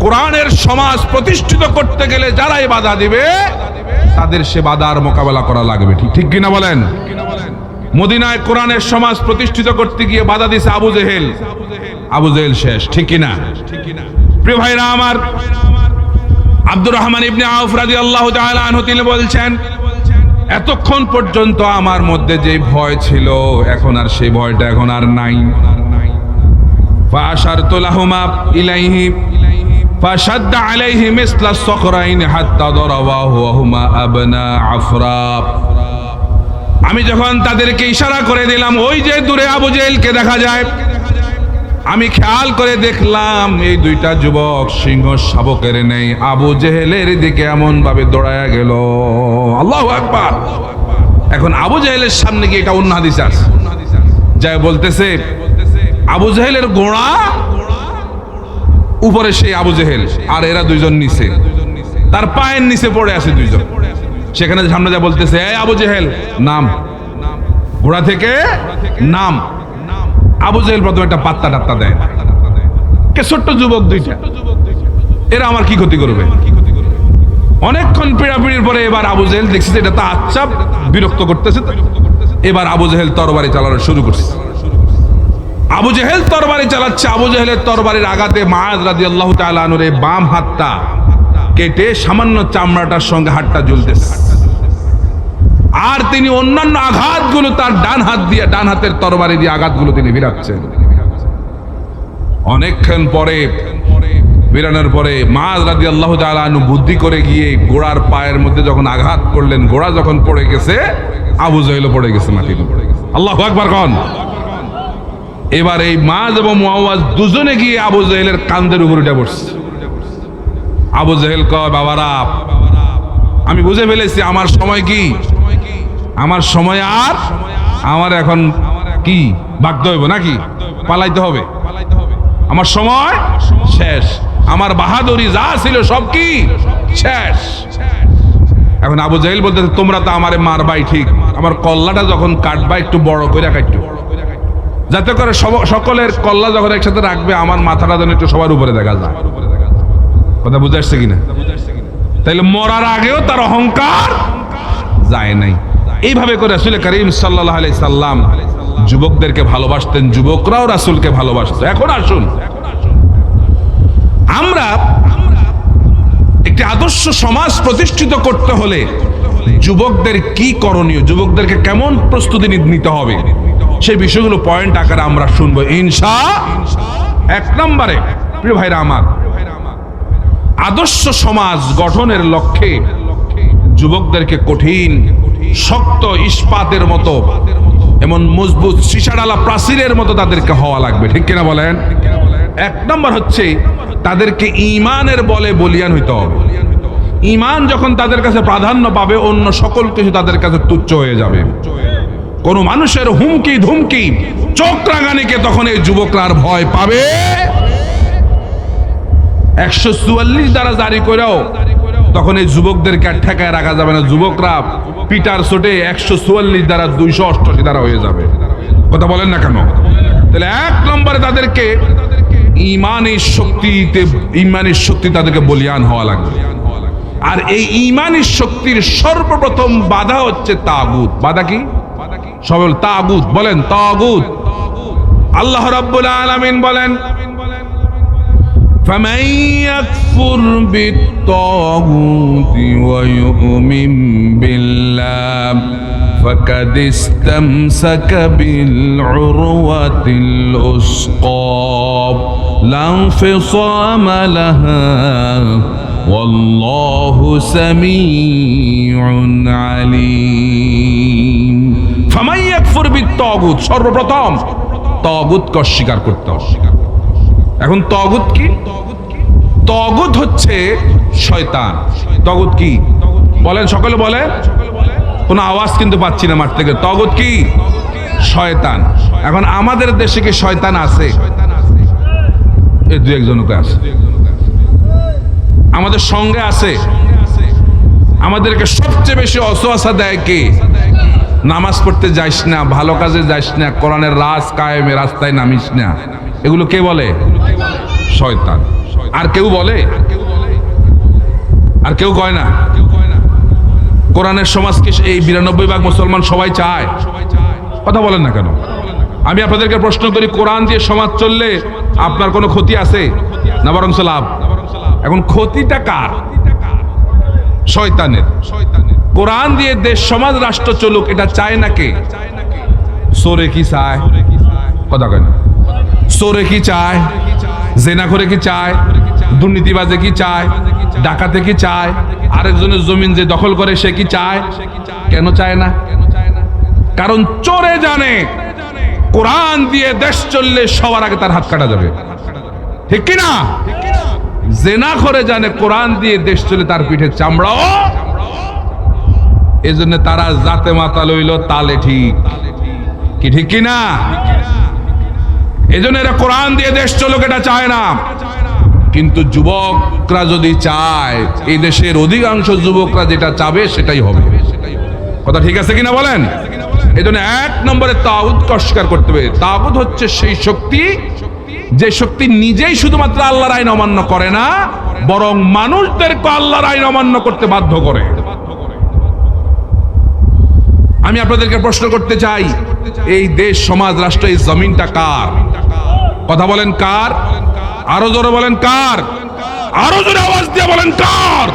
কোরআনের সমাজ প্রতিষ্ঠিত করতে গেলে যারাই বাধা দিবে তাদের সে বাধার মোকাবেলা করা লাগবে। ঠিক কিনা বলেন? মদিনায় কোরআনের সমাজ প্রতিষ্ঠিত করতে গিয়ে বাধা দিছে আবু জেহেল, আবু জেহেল শেষ। ঠিক কিনা? প্রিয় ভাইরা আমার, আব্দুর রহমান ইবনে আউফ রাদিয়াল্লাহু তাআলা আনহু তিনি বলছেন, এতক্ষণ পর্যন্ত আমার মধ্যে যে ভয় ছিল এখন আর সেই ভয়টা এখন আর নাই। ফাআশারতু লাহুমা ইলাইহি ফাশাদ্দা আলাইহি মিসলা সখরাইন হাত্তা দারাবাহু ওয়া হুমা আবনা আফরা। আমি যখন তাদেরকে ইশারা করে দিলাম, ওই যে দূরে আবু জেহেলকে দেখা যায়, আমি খেয়াল করে দেখলাম এই দুইটা যুবক সিংহ শাবকের নেই, আবু জেহেলের দিকে এমন ভাবে দৌড়ায়া গেল। আল্লাহু আকবার। এখন আবু জেহেলের সামনে গিয়ে, এটা অন্য হাদিসে আছে, যাই বলতেছে আবু জেহেলের গোড়া উপরে সেই আবু জেহেল, আর এরা দুইজন নিচে, তার পায়ের নিচে পড়ে আছে দুইজন। সেখানে সামনে যা বলতেছে, এই আবু জেহেল নাম, ঘোড়া থেকে নাম। আবু জেহেল প্রথমে একটা পাত্তা টাত্তা দেয়, কে ছোট্ট যুবক দুইটা, এরা আমার কি ক্ষতি করবে। অনেকক্ষণ পীড়াপিড়ির পরে এবার আবু জেহেল দেখছে এটা তো আচ্ছা বিরক্ত করতেছে, এবার আবু জেহেল তরবারি চালানো শুরু করছে। আবু জেহেল তরবারি চালাচ্ছে, আবু জেহেলের তরবারির আঘাতে মুআয রাদিয়াল্লাহু তাআলা আনহুর এই বাম হাতটা কেটে সামান্য চামড়াটার সঙ্গে হাতটা ঝুলতেছে, আর তিনি অন্যান্য আঘাতগুলো তার ডান হাত দিয়ে, ডান হাতের তরবারি দিয়ে আঘাতগুলো তিনি ভিড়াচ্ছেন। অনেকক্ষণ পরে ভিড়ানোর পরে মুআয রাদিয়াল্লাহু তাআলা আনহু বুদ্ধি করে গিয়ে ঘোড়ার পায়ের মধ্যে যখন আঘাত করলেন, ঘোড়া যখন পড়ে গেছে, আবু জেহেলও পড়ে গেছে মাটিতে। আল্লাহু আকবার কোন। এবার এই মুআয এবং মুআওয়াজ দুজনে গিয়ে আবু জেহেলের কাঁধের উপর উঠে বসছে। আবু জেহেল কয়, বাবারা আমি বুঝে ফেলেছি আমার সময় কি, আমার সময় আর আমার এখন কি ভাগতে হইব নাকি পালাইতে হবে, আমার সময় শেষ, আমার বাহাদুরি যা ছিল সব কি শেষ। এখন আবু জেহেল বলতেছে, তোমরা তো আমারে মারবাই ঠিক, আমার কল্লাটা যখন কাটবা একটু বড় করে কাটতো, যাতে করে সকলের কল্লা যখন একসাথে রাখবে আমার মাথাটা যেন একটু সবার উপরে দেখা যায়। কথা বুঝে আসছে কিনা? তাইলে মরার আগেও তার অহংকার যায় নাই। এইভাবে করে রাসূল করিম সাল্লাল্লাহু আলাইহি সাল্লাম যুবকদেরকে ভালোবাসতেন, যুবকরাও রাসূলকে ভালোবাসত। এখন আসুন আমরা একটি আদর্শ সমাজ প্রতিষ্ঠিত করতে হলে যুবকদের কি করণীয়, যুবকদেরকে কেমন প্রস্তুতি নিতে হবে, সেই বিষয়গুলো পয়েন্ট আকারে আমরা শুনবো ইনশাআল্লাহ। এক নম্বরে প্রিয় ভাইরা আমার, আদর্শ সমাজ গঠনের লক্ষ্যে যুবকদেরকে কঠিন শক্ত ইস্পাতের মতো, এমন মজবুত সীসাডালা প্রাচীরের মতো তাদেরকে হওয়া লাগবে, ঠিক কিনা বলেন? এক নম্বর হচ্ছে তাদেরকে ঈমানের বলে বলিয়ান হইতে হবে। ঈমান যখন তাদের কাছে প্রাধান্য পাবে, অন্য সকল কিছু তাদের কাছে তুচ্ছ হয়ে যাবে। কোন মানুষের হুমকি ধুমকি চোখ রাঙানিকে তখন এই যুবকরা আর ভয় পাবে। 144 দ্বারা জারি করেও তখন এই যুবকদেরকে আর ঠেকায় রাখা যাবে না। যুবকরা পিটার চোটে 144 দ্বারা 288 দ্বারা হয়ে যাবে। কথা বলেন না কেন? তাহলে এক নম্বরে তাদেরকে ঈমানের শক্তি তাদেরকে বলিয়ান হওয়া লাগবে। আর এই ঈমানের শক্তির সর্বপ্রথম বাধা হচ্ছে তাগুত। বাধা কি? সবাই তাগুত বলেন, তাগুত। আল্লাহ রাব্বুল আলামিন বলেন, فَمَن يَكْفُرْ بِالطَّاغُوتِ وَيُؤْمِن بِاللَّهِ فَقَدِ اسْتَمْسَكَ بِالْعُرْوَةِ الْوُثْقَى لَا انفِصَامَ لَهَا وَاللَّهُ سَمِيعٌ عَلِيمٌ। فَمَن يَكْفُرْ بِالطَّاغُوتِ, সর্বপ্রথম তাগুতকে অস্বীকার করতে হবে। এখন তাগুত কি? তাগুত হচ্ছে শয়তান। তাগুত কি বলেন? সকলে বলে, কোনো আওয়াজ কিন্তু পাচ্ছি না মাঠ থেকে। তাগুত কি? শয়তান। এখন আমাদের দেশে কি শয়তান আছে? এই দু একজনকে আছে, আমাদের সঙ্গে আছে। আমাদেরকে সবচেয়ে বেশি অসুয়াশা দেয় কে? নামাজ পড়তে যাইস না, ভালো কাজে যাইস না, কোরআনের রাজ কায়েমে রাস্তায় নামিস না, এগুলো কে বলে? শয়তান। আর কেউ বলে? আর কেউ কয় না? কোরআনের সমাজকে এই 92% মুসলমান সবাই চায়। কথা বলেন না কেন? আমি আপনাদেরকে প্রশ্ন করি, কোরআন দিয়ে সমাজ চললে আপনার কোনো ক্ষতি আছে না বরং লাভ? এখন ক্ষতিটা কার? শয়তানের। কোরআন দিয়ে দেশ সমাজ রাষ্ট্র চলুক, এটা চায় না কে? চোরে কি চায়? কথা কয় না। চোরে কি চায়? জেনা করে কি চায়? দুর্নীতিবাজে কি চায়? ডাকাতে কি চায়? আরেকজনের জমিন যে দখল করে সে কি চায়? কেন চায় না? কারণ চোরে জানে কোরআন দিয়ে দেশ চললে সবার আগে তার হাত কাটা যাবে, ঠিক কিনা? জেনাখোরে জানে কোরআন দিয়ে দেশ চলে তার পিঠে চামড়াও। এই জন্য তারা জাতে মাতা লইল তালে, ঠিক কি ঠিক কিনা? এই জন্য এরা কোরআন দিয়ে দেশ চলুক এটা চায় না। কিন্তু যুবকরা যদি চায়, এই দেশের অধিকাংশ যুবকরা যেটা চাবে সেটাই হবে। কথা ঠিক আছে কিনা বলেন? এই জন্য 1 নম্বরে তাগুতকে অস্বীকার করতে হবে। তাগুত হচ্ছে সেই শক্তি যে শক্তি নিজেই শুধুমাত্র আল্লাহর আইন অমান্য করে না, বরং মানুষদেরকে আল্লাহর আইন অমান্য করতে বাধ্য করে। আমি আপনাদেরকে প্রশ্ন করতে চাই, এই দেশ, সমাজ, রাষ্ট্র, এই জমিনটা কার? কথা বলেন কার? আরো জোরে বলেন কার? আরো জোরে আওয়াজ দিয়ে বলেন কার?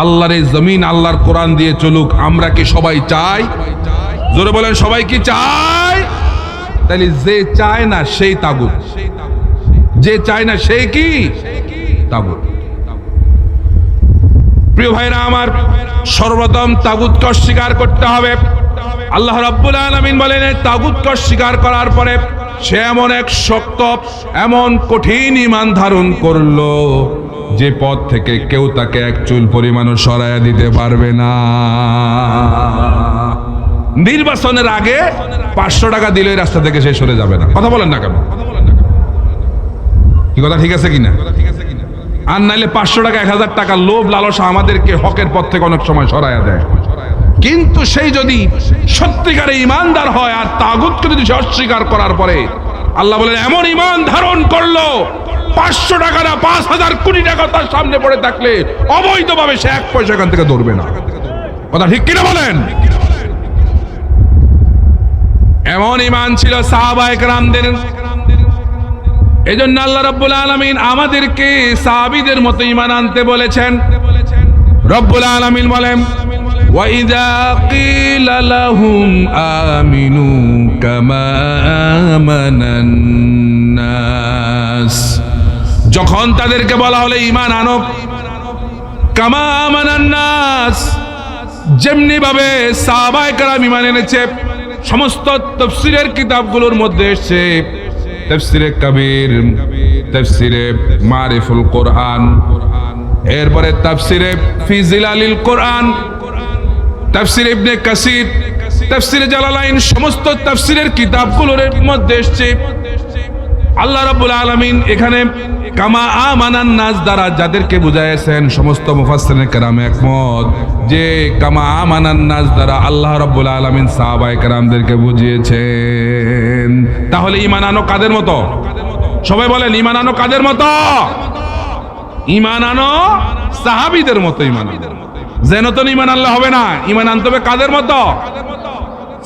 আল্লাহর এই জমিন আল্লাহর কোরআন দিয়ে চলুক, আমরা কি সবাই চাই? জোরে বলেন, সবাই কি চায়? তাহলে যে চায় না সেই তাগুত, যে চায় না সেই কি তাগুত। প্রিয় ভাইরা আমার, সর্বপ্রথম তাগুতকে অস্বীকার করতে হবে। আল্লাহ রাব্বুল আলামিন বলেন, তাগুতকে অস্বীকার করার পরে সে এমন এক শক্ত, এমন কঠিন ঈমান ধারণ করলো যে পথ থেকে কেউ তাকে এক চুল পরিমাণও সরাইয়া দিতে পারবে না। নির্বাচনের আগে 500 টাকা দিলে রাস্তা থেকে সে সরে যাবে না। কথা বলেন না কেন? কি কথা ঠিক আছে কিনা? আর নাইলে 500 টাকা 1000 টাকা লোভ লালসা আমাদেরকে হকের পথ থেকে অনেক সময় সরাইয়া দেয়। কিন্তু সেই যদি সত্যিকারে ইমানদার হয় আর তাগুতকে যদি অস্বীকার করার পরে আল্লাহ বলেন এমন ইমান ধারণ করলো, 500 টাকা না 5000 কোটি টাকা তার সামনে পড়ে থাকলে অবৈধভাবে সে 1 পয়সা এখান থেকে ধরবে না। কথা ঠিক কিনা বলেন? এমন ঈমান ছিল সাহাবায়ে কেরামদের। এজন্য আল্লাহ রাব্বুল আলামিন আমাদেরকে সাহাবীদের মতো ঈমান আনতে বলেছেন। রব্বুল আলামিন বলেন, ওয়া ইযা কিলা লাহুম আমিনু কামা আমানান নাস, যখন তাদেরকে বলা হলো ঈমান আনো, কামা আমানান নাস, যেমনি ভাবে সাহাবায়ে কেরাম ঈমান এনেছে। সমস্ত তাফসীরের কিতাবগুলোর মধ্যে এসেছে, তাফসীরে কবির, তাফসীরে মারিফুল কোরআন, এরপরে তাফসীরে ফি জিলালিল কোরআন, তাফসীর ইবনে কাসির, তাফসীরে জালালাইন, সমস্ত তাফসীরের কিতাবগুলোর মধ্যে এসেছে আল্লাহ রাব্বুল আলামিন এখানে কামা আমানান নাস দ্বারা যাদেরকে বুঝাইছেন, সমস্ত মুফাসসিরিন কেরাম একমত যে কামা আমানান নাস দ্বারা আল্লাহ রাব্বুল আলামিন সাহাবায়ে কেরামদেরকে বুঝিয়েছেন। তাহলে ঈমান আনো কাদের মতো? সবাই বলেন, ঈমান আনো কাদের মতো? ঈমান আনো সাহাবীদের মতো ঈমান আনো। যেন তো ঈমান আনলে হবে না, ঈমান আনতে হবে কাদের মতো?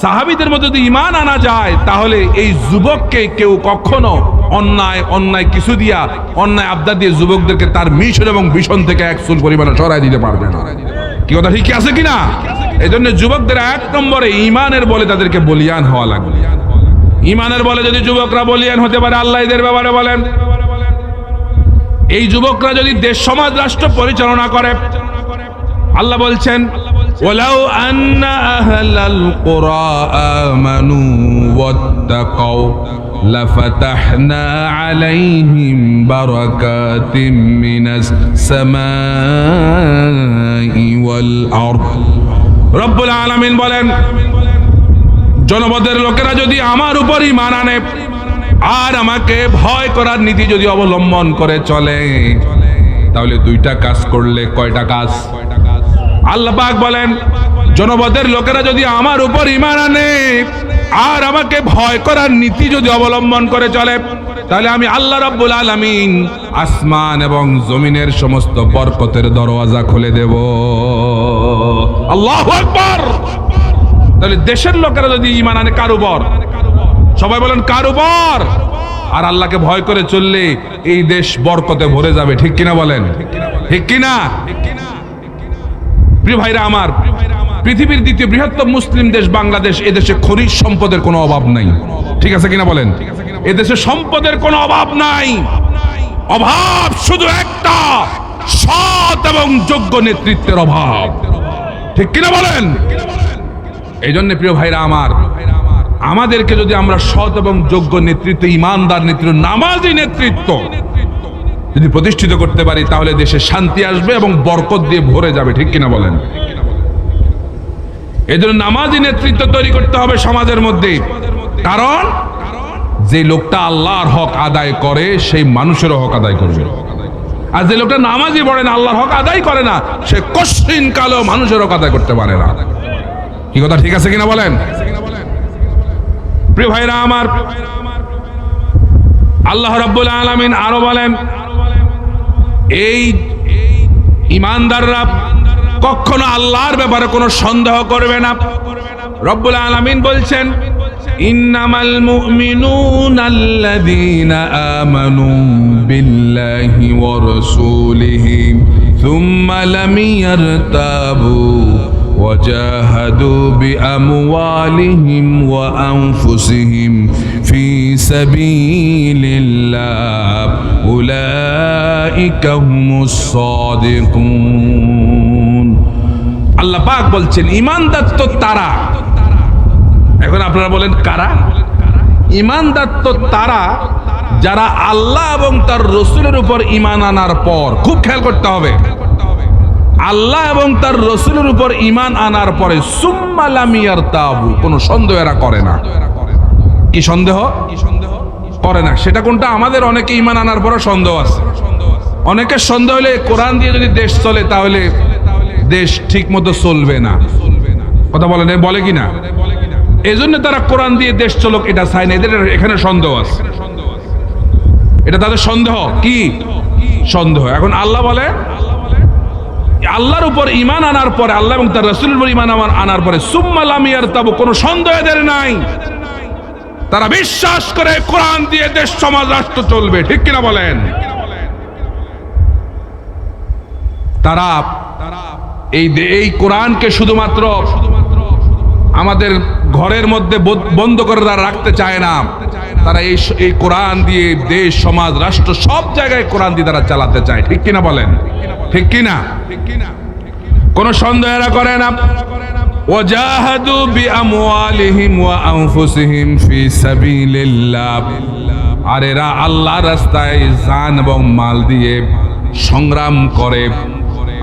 সাহাবীদের মধ্যে যদি ঈমান আনা যায় তাহলে এই যুবককে কেউ কখনো অন্যায় কিছু দিয়া, অন্যায় আবদার দিয়ে যুবকদেরকে তার মিশন এবং ভীষণ থেকে 1 চুল পরিমাণে সরাই দিতে পারবে না। কি কথা ঠিক আছে কিনা? এই জন্য যুবকদের 1 নম্বরে ঈমানের বলে তাদেরকে বলিয়ান হওয়া লাগবে। ঈমানের বলে যদি যুবকরা বলিয়ান হতে পারে, আল্লাহ এদের ব্যাপারে বলেন, এই যুবকরা যদি দেশ সমাজ রাষ্ট্র পরিচালনা করে, আল্লাহ বলছেন, ওয়ালাউ আন্না আহলাল কুরা আমানু ওয়াত্তাকাউ লাফাতাহনা আলাইহিম বারাকাতিম মিনাস সামাই ওয়াল আরদ। রব্বুল আলামিন বলেন, জনপদের লোকেরা যদি আমার উপর ঈমান আনে আর আমাকে ভয় করার নীতি যদি অবলম্বন করে চলে, তাহলে 2টা কাজ করলে কয়টা কাজ? আল্লাহ পাক বলেন, জনপদের লোকেরা যদি আমার উপর ঈমান আনে আর আমাকে ভয় করার নীতি যদি অবলম্বন করে চলে, তাহলে আমি আল্লাহ রাব্বুল আলামিন আসমান এবং জমিনের সমস্ত বরকতের দরওয়াজা খুলে দেব। আল্লাহু আকবার। তাহলে দেশের লোকেরা যদি ঈমান আনে কার উপর? সবাই বলেন কার উপর? আর আল্লাহকে ভয় করে চললে এই দেশ বরকতে ভরে যাবে। ঠিক কিনা বলেন? ঠিক কিনা? প্রিয় ভাইরা আমার, পৃথিবীর 2য় বৃহত্তম মুসলিম দেশ বাংলাদেশ, এদেশে খনিজ সম্পদের কোনো অভাব নাই। ঠিক আছে কিনা বলেন? এদেশে সম্পদের কোনো অভাব নাই। অভাব শুধু একটা, সৎ এবং যোগ্য নেতৃত্বের অভাব। ঠিক কিনা বলেন? এই জন্য প্রিয় ভাইরা আমার, আমাদেরকে যদি আমরা সৎ এবং যোগ্য নেতৃত্ব, ইমানদার নেতৃত্ব, নামাজি নেতৃত্ব যদি প্রতিষ্ঠিত করতে পারি, তাহলে দেশে শান্তি আসবে এবং বরকত দিয়ে ভরে যাবে। ঠিক কিনা বলেন? এই জন্য নামাজি নেতৃত্ব তৈরি করতে হবে সমাজের মধ্যে। কারণ যে লোকটা আল্লাহর হক আদায় করে, সেই মানুষেরও হক আদায় করবে। আর যে লোকটা নামাজি পড়ে না, আল্লাহর হক আদায় করে না, সে কষ্টিন কালো মানুষের হক আদায় করতে পারে না। কি কথা ঠিক আছে কিনা বলেন? প্রিয় ভাইরা আমার, আল্লাহ রাব্বুল আলামিন আরো বলেন, এই ঈমানদাররা কখনো আল্লাহর ব্যাপারে কোনো সন্দেহ করবে না। রব্বুল আলামিন বলছেন, ইন্নামাল মুমিনুনা আল্লাযীনা আমানু বিল্লাহি ওয়া রাসূলিহি সুম্মা লাম ইয়ারতাবু ওয়া জাহাদু বিআমওয়ালিহিম ওয়া আনফুসিহিম ফি সাবিলিল্লাহ উলাইকা হুমুস সাদিকুন। আল্লাহ পাক বলছেন, ঈমানদার তো তারা। এখন আপনারা বলেন কারা? ঈমানদার তো তারা যারা আল্লাহ এবং তার রাসূলের উপর ঈমান আনার পর, খুব খেয়াল করতে হবে, আল্লাহ এবং তার রাসূলের উপর ঈমান আনার পরে সুম্মা লাম ইয়ারতাবু, কোনো সন্দেহ এরা করে না। কি সন্দেহ করে না? সেটা কোনটা? আমাদের অনেকে ঈমান আনার পরে সন্দেহ আছে। অনেকের সন্দেহ হলে কোরআন দিয়ে যদি দেশ চলে, তাহলে দেশ ঠিক মতো চলবে না। কথা বলেন, বলে কি না? এই জন্য তারা কোরআন দিয়ে দেশ চলুক এটা চায় না। এদের এখানে সন্দেহ আছে, এটা তাদের সন্দেহ। কি সন্দেহ? এখন আল্লাহ বলে, আল্লাহর উপর ঈমান আনার পরে, আল্লাহ এবং তার রাসূলের উপর ঈমান আনার পরে সুম্মা লাম ইয়ারতাবু, কোনো সন্দেহ এদের নাই। তারা বিশ্বাস করে কোরআন দিয়ে দেশ সমাজ রাষ্ট্র চলবে। ঠিক কিনা বলেন? তারা এই কোরআনকে শুধুমাত্র আমাদের ঘরের মধ্যে বন্ধ করে তারা রাখতে চায় না। তারা এই কোরআন দিয়ে দেশ সমাজ রাষ্ট্র সব জায়গায় কোরআন দিয়ে তারা চালাতে চায়। ঠিক কিনা বলেন? ঠিক কিনা? কোনো সন্দেহ এরা করে না। ওয়াজাহাদু বিআমওয়ালিহিম ওয়া আনফুসিহিম ফি সাবিলিল্লাহ, আর এরা আল্লাহর রাস্তায় জান এবং মাল দিয়ে সংগ্রাম করে।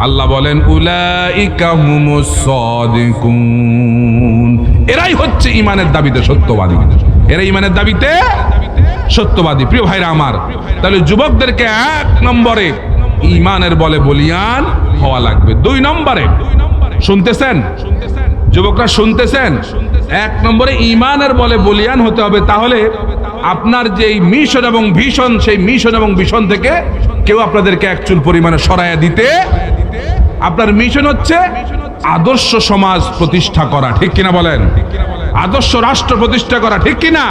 আল্লাহ বলেন, উলাইকা হুমুস সাদিকুন, এরাই হচ্ছে ঈমানের দাবিতে সত্যবাদী। এরা ঈমানের দাবিতে সত্যবাদী। প্রিয় ভাইরা আমার, তাহলে যুবকদেরকে 1 নম্বরে ঈমানের বলে বলিয়ান হওয়া লাগবে। 2 নম্বরে, শুনতেছেন যুবকরা, শুনতেছেন? 1 নম্বরে ঈমানের বলে বলিয়ান হতে হবে। তাহলে আপনার যে মিশন এবং ভিশন, সেই মিশন এবং ভিশন থেকে কেউ আপনাদেরকে এক চুল পরিমাণে সরাইয়া দিতে। আপনার মিশন হচ্ছে আদর্শ সমাজ প্রতিষ্ঠা করা। ঠিক কিনা বলেন? আদর্শ রাষ্ট্র প্রতিষ্ঠা করা। ঠিক কিনা?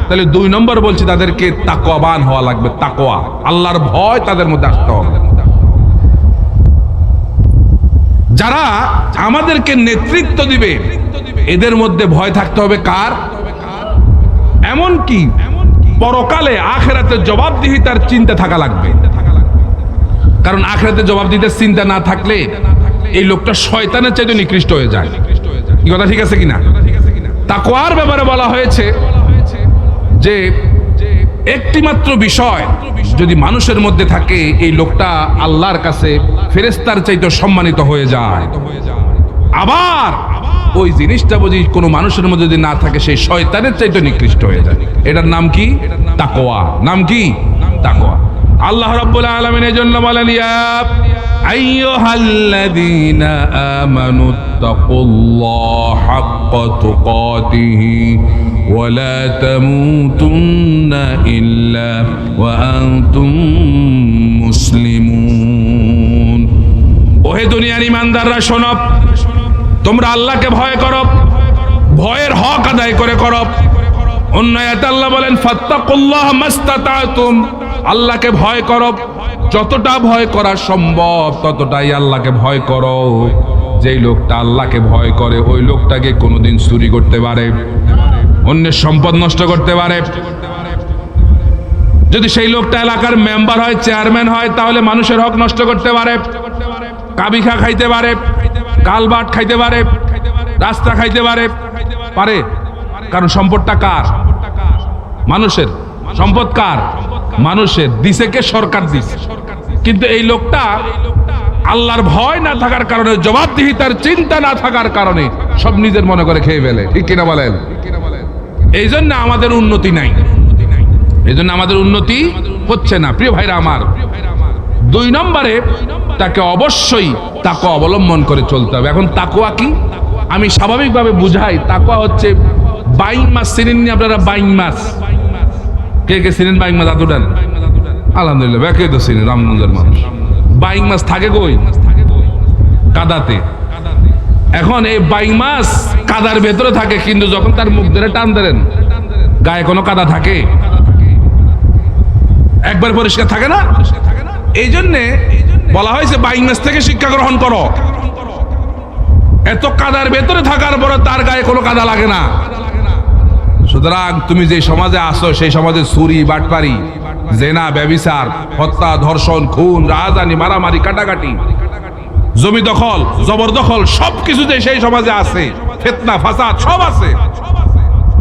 তাহলে 2 নম্বর বলছি, তাদেরকে তাকওয়াবান হওয়া লাগবে। তাকওয়া, আল্লাহর ভয় তাদের মধ্যে আসতে হবে। যারা আমাদেরকে নেতৃত্ব দিবে, এদের মধ্যে ভয় থাকতে হবে কার? এমন কি পরকালে আখিরাতের জবাবদিহিতার চিন্তা থাকা লাগবে। কারণ আখিরাতের জবাবদিহিতার চিন্তা না থাকলে এই লোকটা শয়তানের চাইতে নিকৃষ্ট হয়ে যায়। কি কথা ঠিক আছে কিনা? তাকওয়ার ব্যাপারে বলা হয়েছে যে একটি মাত্র বিষয় যদি মানুষের মধ্যে থাকে, এই লোকটা আল্লাহর কাছে ফেরেশতার চাইতে সম্মানিত হয়ে যায়। আবার ওই জিনিসটা বুঝি কোনো মানুষের মধ্যে যদি না থাকে, সেই শয়তানের চাইতে নিকৃষ্ট হয়ে যায়। এটার নাম কি? তাকওয়া। নাম কি? তাকওয়া। আল্লাহ রাব্বুল আলামিন এই জন্য বলেন, ইয়া আইয়ুহাল্লাযীনা আমানুত্তাকুল্লাহা হাক্কা তুকাতিহি ওয়া লা তামুতুন্না ইল্লা ওয়া আনতুম মুসলিমুন। ওহে দুনিয়ার ঈমানদাররা, শোনো, তোমরা আল্লাহকে ভয় করো, ভয়ের হক আদায় করে করো। অন্য আয়াতে আল্লাহ বলেন, ফাত্তাকুল্লাহা মাস্তাতাতুম, আল্লাহকে ভয় করো, যতটা ভয় করা সম্ভব ততটাই আল্লাহকে ভয় করো। যেই লোকটা আল্লাহকে ভয় করে, ওই লোকটাকে কোনোদিন চুরি করতে পারে, অন্যের সম্পদ নষ্ট করতে পারে। যদি সেই লোকটা এলাকার মেম্বার হয়, চেয়ারম্যান হয়, তাহলে মানুষের হক নষ্ট করতে পারে, কাবিখা খাইতে পারে, কালবাট খাইতে পারে, রাস্তা খাইতে পারে পারে, কারণ সম্পদটা কার? মানুষের। সম্পদ কার? মানুষের। দিছে কে? সরকার দিছে। কিন্তু এই লোকটা আল্লাহর ভয় না থাকার কারণে, জবাবদিহিতার চিন্তা না থাকার কারণে সব নিজের মনে করে খেয়ে ফেলে। ঠিক কিনা বলেন? এই জন্য আমাদের উন্নতি নাই, এই জন্য আমাদের উন্নতি হচ্ছে না। প্রিয় ভাইরা আমার, 2 নম্বরে তাকে অবশ্যই তাকওয়া অবলম্বন করে চলতে হবে। এখন তাকওয়া কি আমি স্বাভাবিকভাবে বুঝাই। তাকওয়া হচ্ছে বাইং মাছ। চিনেন নি আপনারা বাইং মাছ? কে কে চিনেন বাইং মাছ? হাত উঠান। আলহামদুলিল্লাহ, ব্যাকে তো চিনি, রামগঞ্জের মানুষ। বাইং মাছ থাকে কই? কাদাতে। এখন এই বাইং মাছ কাদার ভেতরে থাকে, কিন্তু যখন তার মুখ ধরে টান দেন, গায়ে কোনো কাদা থাকে? একবার পরিষ্কার থাকে না। এই জন্যে বলা হয়েছে বাইং মাছ থেকে শিক্ষা গ্রহণ করো। এত কাদার ভেতরে থাকার পরে তার গায়ে কোনো কাদা লাগে না। সুতরাং তুমি যে সমাজে আসো, সেই সমাজে চুরি, বাটপারি, জেনা, ব্যভিচার, হত্যা, ধর্ষণ, খুন, রাজধানী, মারামারি, কাটাকাটি, জমি দখল, জবরদখল সবকিছুতে সেই সমাজে আছে। ফিতনা, ফাসাদ সব আছে।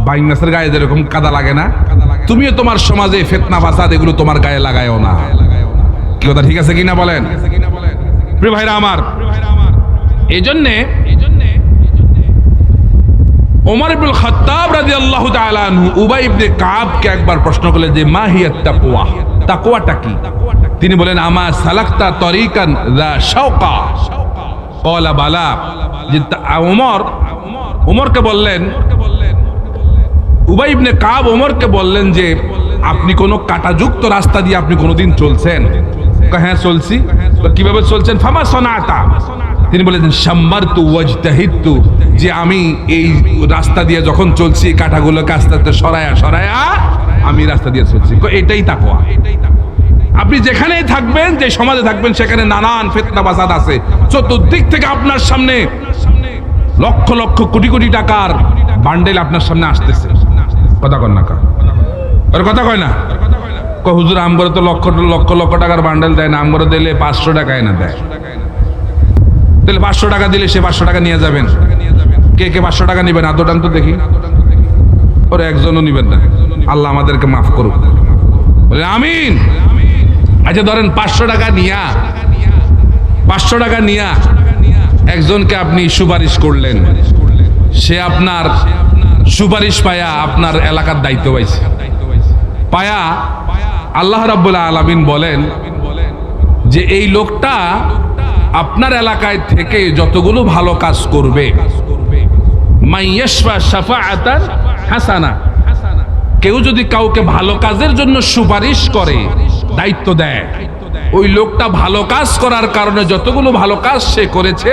বাইং মাছের গায়ে যেরকম কাদা লাগে না, তুমিও তোমার সমাজে ফিতনা, ফাসাদ এগুলো তোমার গায়ে লাগায়ও না। কি কথা ঠিক আছে কিনা বলেন? প্রিয় ভাইরা আমার, এই জন্যে ওমর ইবনুল খাত্তাব রাদিয়াল্লাহু তাআলা আনহু উবাই ইবনে কাবকে একবার প্রশ্ন করলেন যে মা হিয়া তাকওয়া, তাকওয়াটা কি? তিনি বলেন আমা সালাকতা তরিকান যা শাওকা ক্বালা বালা। যে ওমরকে বললেন, উবাই ইবনে কাব ওমরকে বললেন যে আপনি কোন কাঁটাযুক্ত রাস্তা দিয়ে আপনি কোনোদিন চলছেন? হ্যাঁ চলছি। কিভাবে চলছেন? ফামা সনাতা। তিনি বলেছেন শাম্মারতু ওয়াজতাহিদতু, যে আমি এই রাস্তা দিয়ে যখন চলছি কাঁটাগুলোকে আস্তে আস্তে সরায়া সরায়া আমি রাস্তা দিয়ে চলছি। এটাই তাকওয়া। আপনি যেখানেই থাকবেন, যে সমাজে থাকবেন, সেখানে নানান ফিতনা ফাসাদ আছে। চতুর্দিক থেকে আপনার সামনে লক্ষ লক্ষ কোটি কোটি টাকার বান্ডেল আপনার সামনে আসতেছে। কথা কন না কা? আর কথা কয় না? হুজুর আমগরে তো লক্ষ লক্ষ লক্ষ টাকার বান্ডেল দেয় না, আমগরে দিলে 500 টাকা এনে দেয়। তাহলে 500 টাকা দিলে সে 500 টাকা নিয়ে যাবেন। কে কে 500 টাকা নিবেন? আদোটান তো দেখি। ওরে একজনও নিবেন না। আল্লাহ আমাদেরকে মাফ করুক, বলে আমিন। আচ্ছা ধরেন 500 টাকা নিয়া, 500 টাকা নিয়া একজনকে আপনি সুপারিশ করলেন, সে আপনার সুপারিশ পায়া আপনার এলাকার দায়িত্ব পাইছে। পায়া আল্লাহ রাব্বুল আলামিন বলেন যে এই লোকটা আপনার এলাকায় থেকে যতগুলো ভালো কাজ করবে, মাইয়াশফা শাফাআতান হাসানা, কেউ যদি কাউকে ভালো কাজের জন্য সুপারিশ করে, দায়িত্ব দেয়, ওই লোকটা ভালো কাজ করার কারণে যতগুলো ভালো কাজ সে করেছে,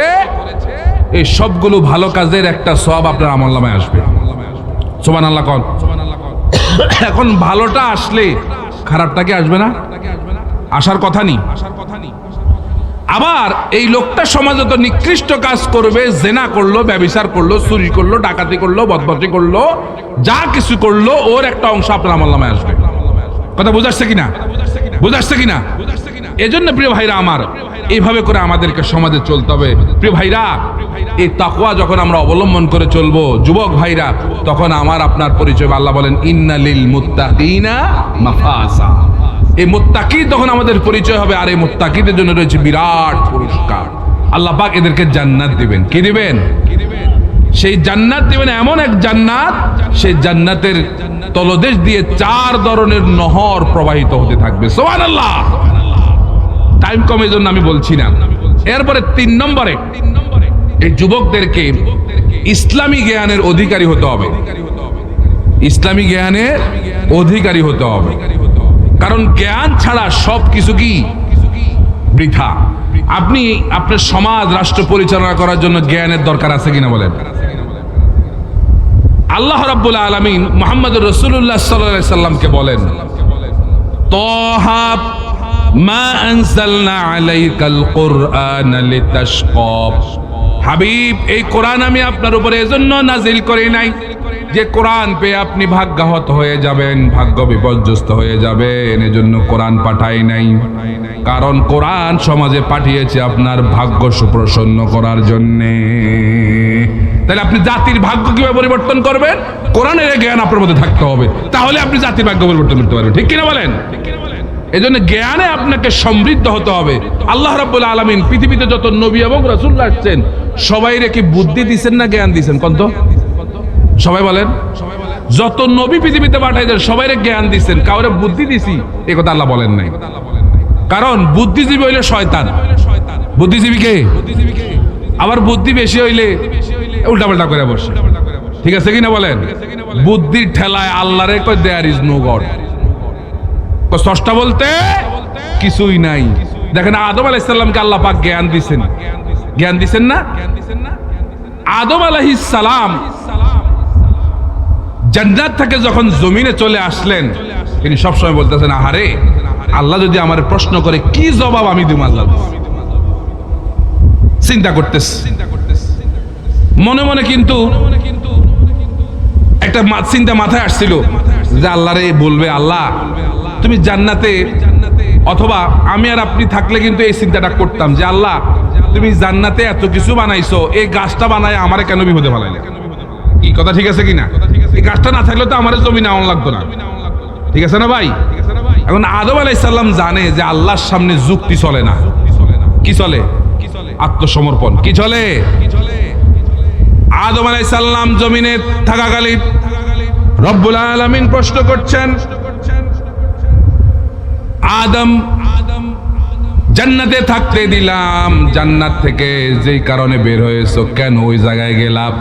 এই সবগুলো ভালো কাজের একটা সওয়াব আপনার আমলনামায় আসবে। সুবহানাল্লাহ কোন। এখন ভালোটা আসলে খারাপটা কি আসবে না? আসার কথা নেই। আবার এই লোকটা সমাজে তো নিকৃষ্ট কাজ করবে, জেনা করলো, ব্যভিচার করলো, চুরি করলো, ডাকাতি করলো, বদমাশি করলো, যা কিছু করলো, ওর একটা অংশ আপনার আমলনামায় আসবে। কথা বুঝাচ্ছে কিনা? বুঝাচ্ছে কিনা? এজন্য প্রিয় ভাইরা আমার, এইভাবে করে আমাদেরকে সমাজে চলতে হবে। প্রিয় ভাইরা, এই তাকওয়া যখন আমরা অবলম্বন করে চলবো, যুবক ভাইরা, তখন আমার আপনার পরিচয় আল্লাহ বলেন ইন্নালিল মুত্তাকিনা মাফাজা। এই মুত্তাকি তখন আমাদের পরিচয় হবে। আর এই মুত্তাকিদের জন্য রয়েছে বিরাট পুরস্কার। আল্লাহ পাক এদেরকে জান্নাত দিবেন। কি দিবেন? সেই জান্নাত দিবেন, এমন এক জান্নাত, সেই জান্নাতের তলদেশ দিয়ে 4 ধরনের নহর প্রবাহিত হতে থাকবে। সুবহানাল্লাহ। টাইম কমের জন্য আমি বলছি না। এরপরে 3 নম্বরে এই যুবকদেরকে ইসলামী জ্ঞানের অধিকারী হতে হবে। ইসলামী জ্ঞানের অধিকারী হতে হবে, কারণ জ্ঞান ছাড়া সব কিছু কি বৃথা। আপনি আপনার সমাজ রাষ্ট্র পরিচালনা করার জন্য জ্ঞানের দরকার আছে কিনা বলেন? আল্লাহ রাব্বুল আলামিন মুহাম্মদুর রাসূলুল্লাহ সাল্লাল্লাহু আলাইহি সাল্লামকে বলেন, তাহা মা আনজালনা আলাইকাল কুরআনা লিতাশকা। হাবিব, এই কোরআন আমি আপনার উপরে এজন্য নাজিল করি নাই যে কোরআন পেয়ে আপনি ভাগ্যাহত হয়ে যাবেন, ভাগ্য বিপর্যস্ত হয়ে যাবেন, এজন্য কোরআন পাঠাই নাই। কারণ কোরআন সমাজে পাঠিয়েছে আপনার ভাগ্য সুপ্রসন্ন করার জন্যে। তাহলে আপনি জাতির ভাগ্য কিভাবে পরিবর্তন করবেন? কোরআনের জ্ঞান আপনার মধ্যে থাকতে হবে, তাহলে আপনি জাতির ভাগ্য পরিবর্তন করতে পারবেন। ঠিক কিনা বলেন? এই জন্য জ্ঞানে আপনাকে সমৃদ্ধ হতে হবে। আল্লাহ রাব্বুল আলামিন পৃথিবীতে যত নবী এবং রাসূল আসছেন সবাইরে কি বুদ্ধি দিবেন না জ্ঞান দিবেন? কোন তো সবাই বলেন। যত নবী পৃথিবীতে পাঠাইছেন সবাইরে জ্ঞান দিবেন, কাউরে বুদ্ধি দিছি এই কথা আল্লাহ বলেন নাই। কারণ বুদ্ধিজীবী হইলে শয়তান। বুদ্ধিজীবী কে? আবার বুদ্ধি বেশি হইলে উল্টাপাল্টা করে বসে। ঠিক আছে কিনা বলেন? বুদ্ধির ঠেলায় আল্লাহরে কয় দেয়ার ইজ নো গড, স্রষ্টা বলতে কিছুই নাই। দেখেন আদম আলাইহিস সালামকে আল্লাহ পাক জ্ঞান দিবেন, জ্ঞান দিবেন না? আদম আলাইহিস সালাম জান্নাত থেকে যখন জমিনে চলে আসলেন তিনি সবসময় বলতেছেন, আহারে আল্লাহ যদি আমার প্রশ্ন করে কি জবাব আমি দিব আল্লাহ? চিন্তা করতেছে মনে মনে, কিন্তু একটা চিন্তা মাথায় আসছিল যে আল্লাহরে বলবে, আল্লাহ তুমি জান্নাতে, অথবা আমি আর আপনি থাকলে কিন্তু এই চিন্তাটা করতাম যে আল্লাহ তুমি জান্নাতে এত কিছু বানাইছো, এই গাছটা বানায় আমারে কেন বিপদে ফেলাইলে? কি কথা ঠিক আছে কিনা? এই গাছটা না থাকলে তো আমার জমি নেওয়া লাগতো না। ঠিক আছে না ভাই? এখন আদম আলাইহিস সালাম জানে যে আল্লাহর সামনে যুক্তি চলে না। কি চলে? আত্মসমর্পণ। কি চলে? আদম আলাইহিস সালাম জমিনে থাকাকালীন রব্বুল আলামিন প্রশ্ন করছেন, আদম জান্নাতে থাকতে দিলাম, জান্নাত থেকে যেই কারণে বের হয়েছো কেন ওই জায়গায় গেলাম?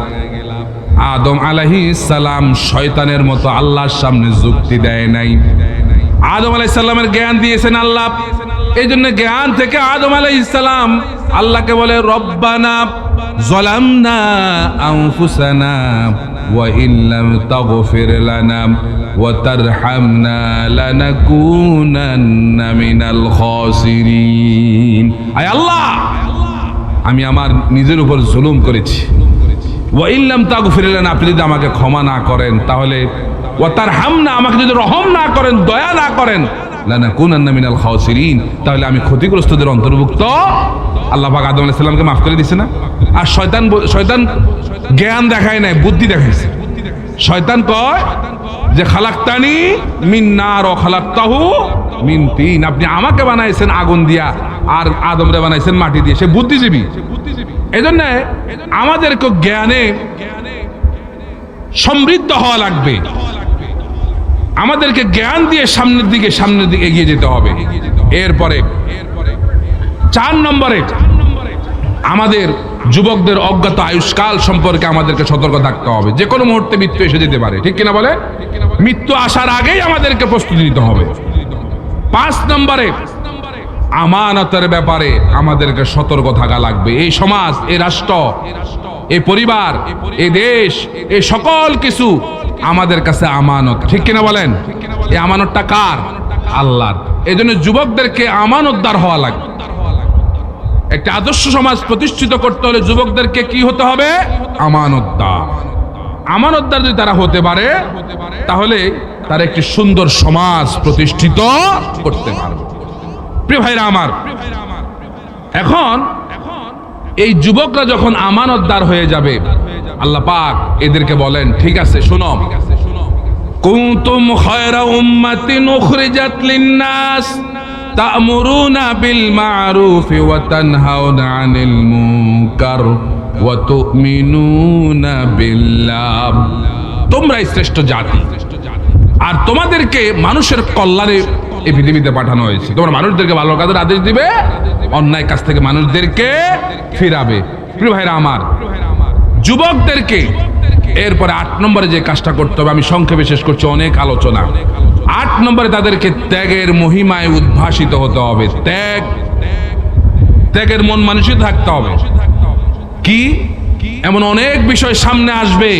আদম আলাইহিস সালাম শয়তানের মতো আল্লাহর সামনে যুক্তি দেয় নাই। আদম আলাইহিস সালামের জ্ঞান দিয়েছেন আল্লাহ, এই জন্য জ্ঞান থেকে আদম আলাইহিস সালাম আল্লাহকে বলে, রব্বানা যালামনা আনফুসানা ওয়া ইল্লাম তাগফির লানা ওয়া তারহামনা লানাকুনান্না মিনাল খাসিরিন। আয় আল্লাহ, আমি আমার নিজের উপর জুলুম করেছি। ওয়া ইল্লাম তাগফির লানা, আপনি যদি আমাকে ক্ষমা না করেন তাহলে, ওয়া তারহামনা, আমাকে যদি রহম না করেন, দয়া না করেন, লানাকুনান্না মিনাল খাসিরিন, তাহলে আমি ক্ষতিগ্রস্তদের অন্তর্ভুক্ত। আল্লাহ পাক আদম আলাইহিস সালামকে মাফ করে দিয়েছে না? আর শয়তান জ্ঞান দেখায় নাই, বুদ্ধি দেখাইছে। শয়তান কয় যে খালাকতানি মিন নার ওয়া খালাকতাহু মিন তিন, আপনি আমাকে বানাইছেন আগুন দিয়া আর আদমরে বানাইছেন মাটি দিয়ে। সে বুদ্ধিজীবী। এজন্য আমাদেরকে জ্ঞানে সমৃদ্ধ হওয়া লাগবে। আমাদেরকে জ্ঞান দিয়ে সামনের দিকে এগিয়ে যেতে হবে। এরপরে 4 নম্বরে আমাদের যুবকদের অজ্ঞাত আয়ুষ্কাল সম্পর্কে আমাদেরকে সতর্ক থাকতে হবে। যে কোনো মুহূর্তে মৃত্যু এসে যেতে পারে। ঠিক কিনা বলে? মৃত্যু আসার আগেই আমাদেরকে প্রস্তুতি নিতে হবে। 5 নম্বরে আমানতের ব্যাপারে আমাদেরকে সতর্ক থাকা লাগবে। এই সমাজ, এই রাষ্ট্র, এই পরিবার, এই দেশ, এই সকল কিছু আমাদের কাছে আমানত। ঠিক কিনা বলেন? এই আমানতটা কার? আল্লাহর। এই জন্য যুবকদেরকে আমানতদার হওয়া লাগবে। একটা আদর্শ সমাজ প্রতিষ্ঠিত করতে হলে যুবকদেরকে কি হতে হবে? আমানতদার। আমানতদার যদি তারা হতে পারে তাহলে তারা একটি সুন্দর সমাজ প্রতিষ্ঠিত করতে পারবে। প্রিয় ভাইরা আমার, এখন এই যুবকরা যখন আমানতদার হয়ে যাবে, আল্লাহ পাক এদেরকে বলেন, ঠিক আছে শোনো, কুনতুম খায়রা উম্মাতিন উখরিজাত লিন-নাস তা'মুরুনা বিল মা'রুফ ওয়া তানহাউনা আনিল মুনকার ওয়া তু'মিনুনা বিল্লাহ। তোমরাই শ্রেষ্ঠ জাতি, আর তোমাদেরকে মানুষের কল্যাণে এই পৃথিবীতে পাঠানো হয়েছে। তোমরা মানুষদেরকে ভালো কাজের আদেশ দিবে, অন্যায় কাজ থেকে মানুষদেরকে ফিরাবে। প্রিয় ভাইরা আমার, যুবকদেরকে এরপরে 8 নম্বরে যে কাজটা করতে হবে, আমি সংক্ষেপে শেষ করছি, অনেক আলোচনা। 8 নম্বরে তাদেরকে ত্যাগের মহিমায় উদ্ভাসিত হতে হবে। ত্যাগের মন মানসিক থাকতে হবে। কি এমন অনেক বিষয় সামনে আসবে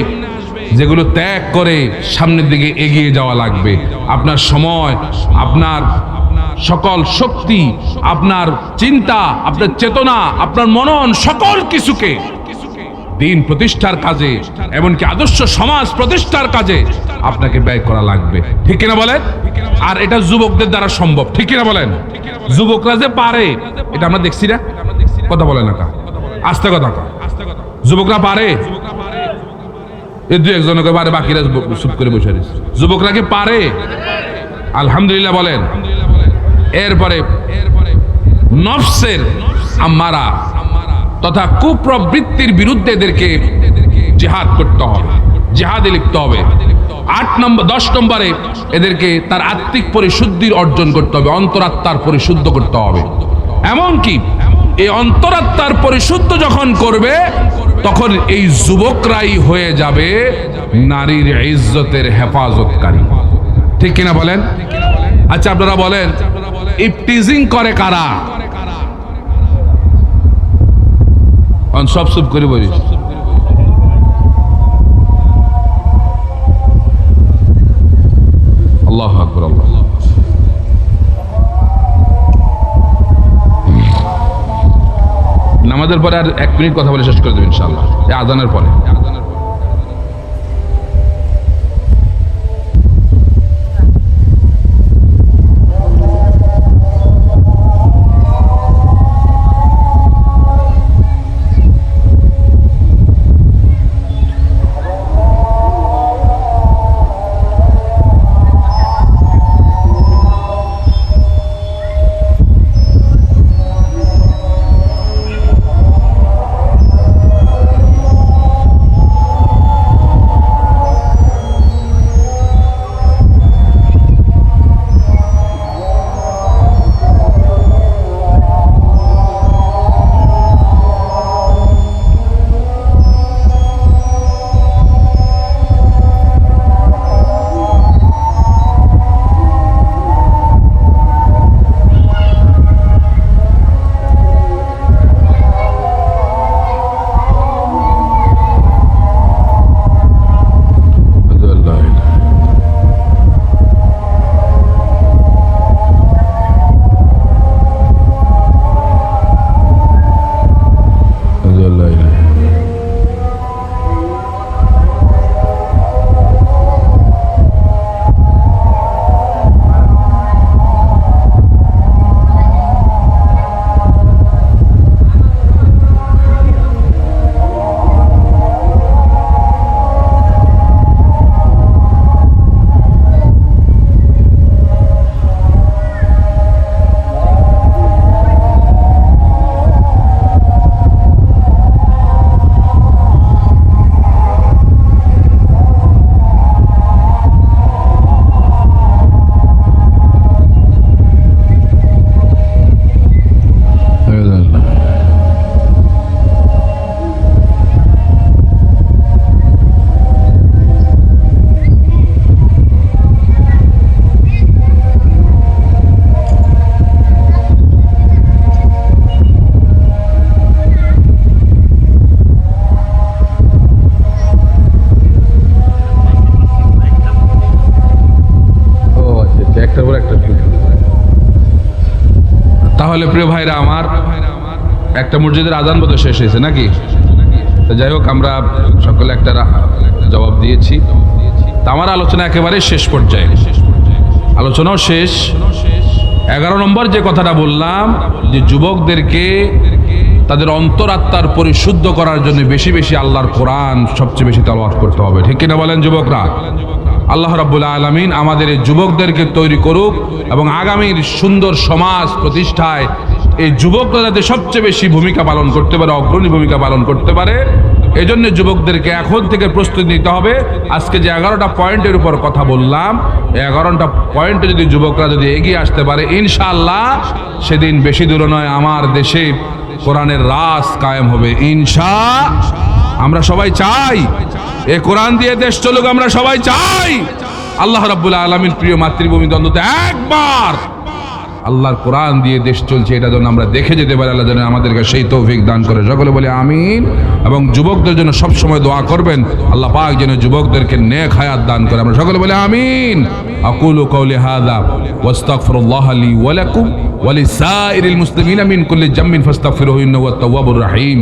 যেগুলো ত্যাগ করে সামনের দিকে এগিয়ে যাওয়া লাগবে। আপনার সময়, আপনার সকল শক্তি, আপনার চিন্তা, আপনার চেতনা, আপনার মনন, সকল কিছুকে দিন প্রতিষ্ঠার কাজে, এমনকি আদর্শ সমাজ প্রতিষ্ঠার কাজে আপনাকে ব্যয় করা লাগবে। ঠিক কিনা বলেন? আর এটা যুবকদের দ্বারা সম্ভব। ঠিক কিনা বলেন? যুবকরা যে পারে এটা আমরা দেখছি না? কথা বলেন না, আস্তে কথা। যুবকরা পারে? এই দু একজনকে পারে, বাকিরা চুপ করে বসে রয়েছে। যুবকরা কি পারে? আলহামদুলিল্লাহ বলেন। এরপরে নফসের আম্মারা তথা কুপ্রবৃত্তির বিরুদ্ধে এদেরকে জিহাদ করতে হবে, জিহাদে লিপ্ত হবে। 10 নম্বরে এদেরকে তার আত্মিক পরিশুদ্ধির অর্জন করতে হবে, অন্তরাত্মার পরিশুদ্ধ করতে হবে। এমনকি এই অন্তরাত্মার পরিশুদ্ধ যখন করবে তখন এই যুবকরাই হয়ে যাবে নারীর ইজ্জতের হেফাজতকারী। ঠিক কিনা বলেন? আচ্ছা আপনারা বলেন, ইফটিজিং করে কারা? সব চুপ করে বলিস। আল্লাহু আকবার, আল্লাহ। নামাজের পরে আর 1 মিনিট কথা বলে শেষ করে দেবেন ইনশাআল্লাহ, এই আজানের পরে। তাহলে প্রিয় ভাইরা আমার, একটা মসজিদের আজান বোধ শেষ হয়েছে নাকি? তো যাই হোক, আমরা সকলে একটা জবাব দিয়েছি। তা আমার আলোচনা একেবারে শেষ পর্যায়ে, আলোচনাও শেষ। 11 নম্বর যে কথাটা বললাম, যে যুবকদেরকে তাদের অন্তরাত্মার পরিশুদ্ধ করার জন্য বেশি বেশি আল্লাহর কোরআন সবচেয়ে বেশি তেলাওয়াত করতে হবে। ঠিক কিনা বলেন যুবকরা? আল্লাহ রাব্বুল আলামিন আমাদের এই যুবকদেরকে তৈরি করুক এবং আগামীর সুন্দর সমাজ প্রতিষ্ঠায় এই যুবকরা যাতে সবচেয়ে বেশি ভূমিকা পালন করতে পারে, অগ্রণী ভূমিকা পালন করতে পারে, এই জন্য যুবকদেরকে এখন থেকে প্রস্তুতি নিতে হবে। আজকে যে 11টা পয়েন্টের উপর কথা বললাম, এই 11টা পয়েন্টে যদি যুবকরা যদি এগিয়ে আসতে পারে, ইনশাআল্লাহ সেদিন বেশি দূরে নয়, আমার দেশে কোরআনের রাজ কায়েম হবে আমরা সবাই চাই এই কোরআন দিয়ে দেশ চলুক, আমরা সবাই চাই। আল্লাহ রাব্বুল আলামিন প্রিয় মাতৃভূমি অন্তত একবার আল্লাহর কোরআন দিয়ে দেশ চলছে, এটা যেন আমরা দেখে যেতে পারি। আল্লাহ যেন আমাদেরকে সেই তৌফিক দান করে। সকলে বলে আমিন। এবং যুবকদের জন্য সব সময় দোয়া করবেন, আল্লাহ পাক যেন যুবকদেরকে নেক হায়াত দান করে। আমরা সকলে বলে আমিন। আকুলু কওলি হাযা ওয়াস্তাগফিরুল্লাহ লি ওয়া লাকুম ওয়া লিসাইরিল মুসলিমিনা মিন কুল্লি জামবিন ফাস্তাগফিরুহু ইন্নাহু হুয়াত তাওয়াবুর রহিম।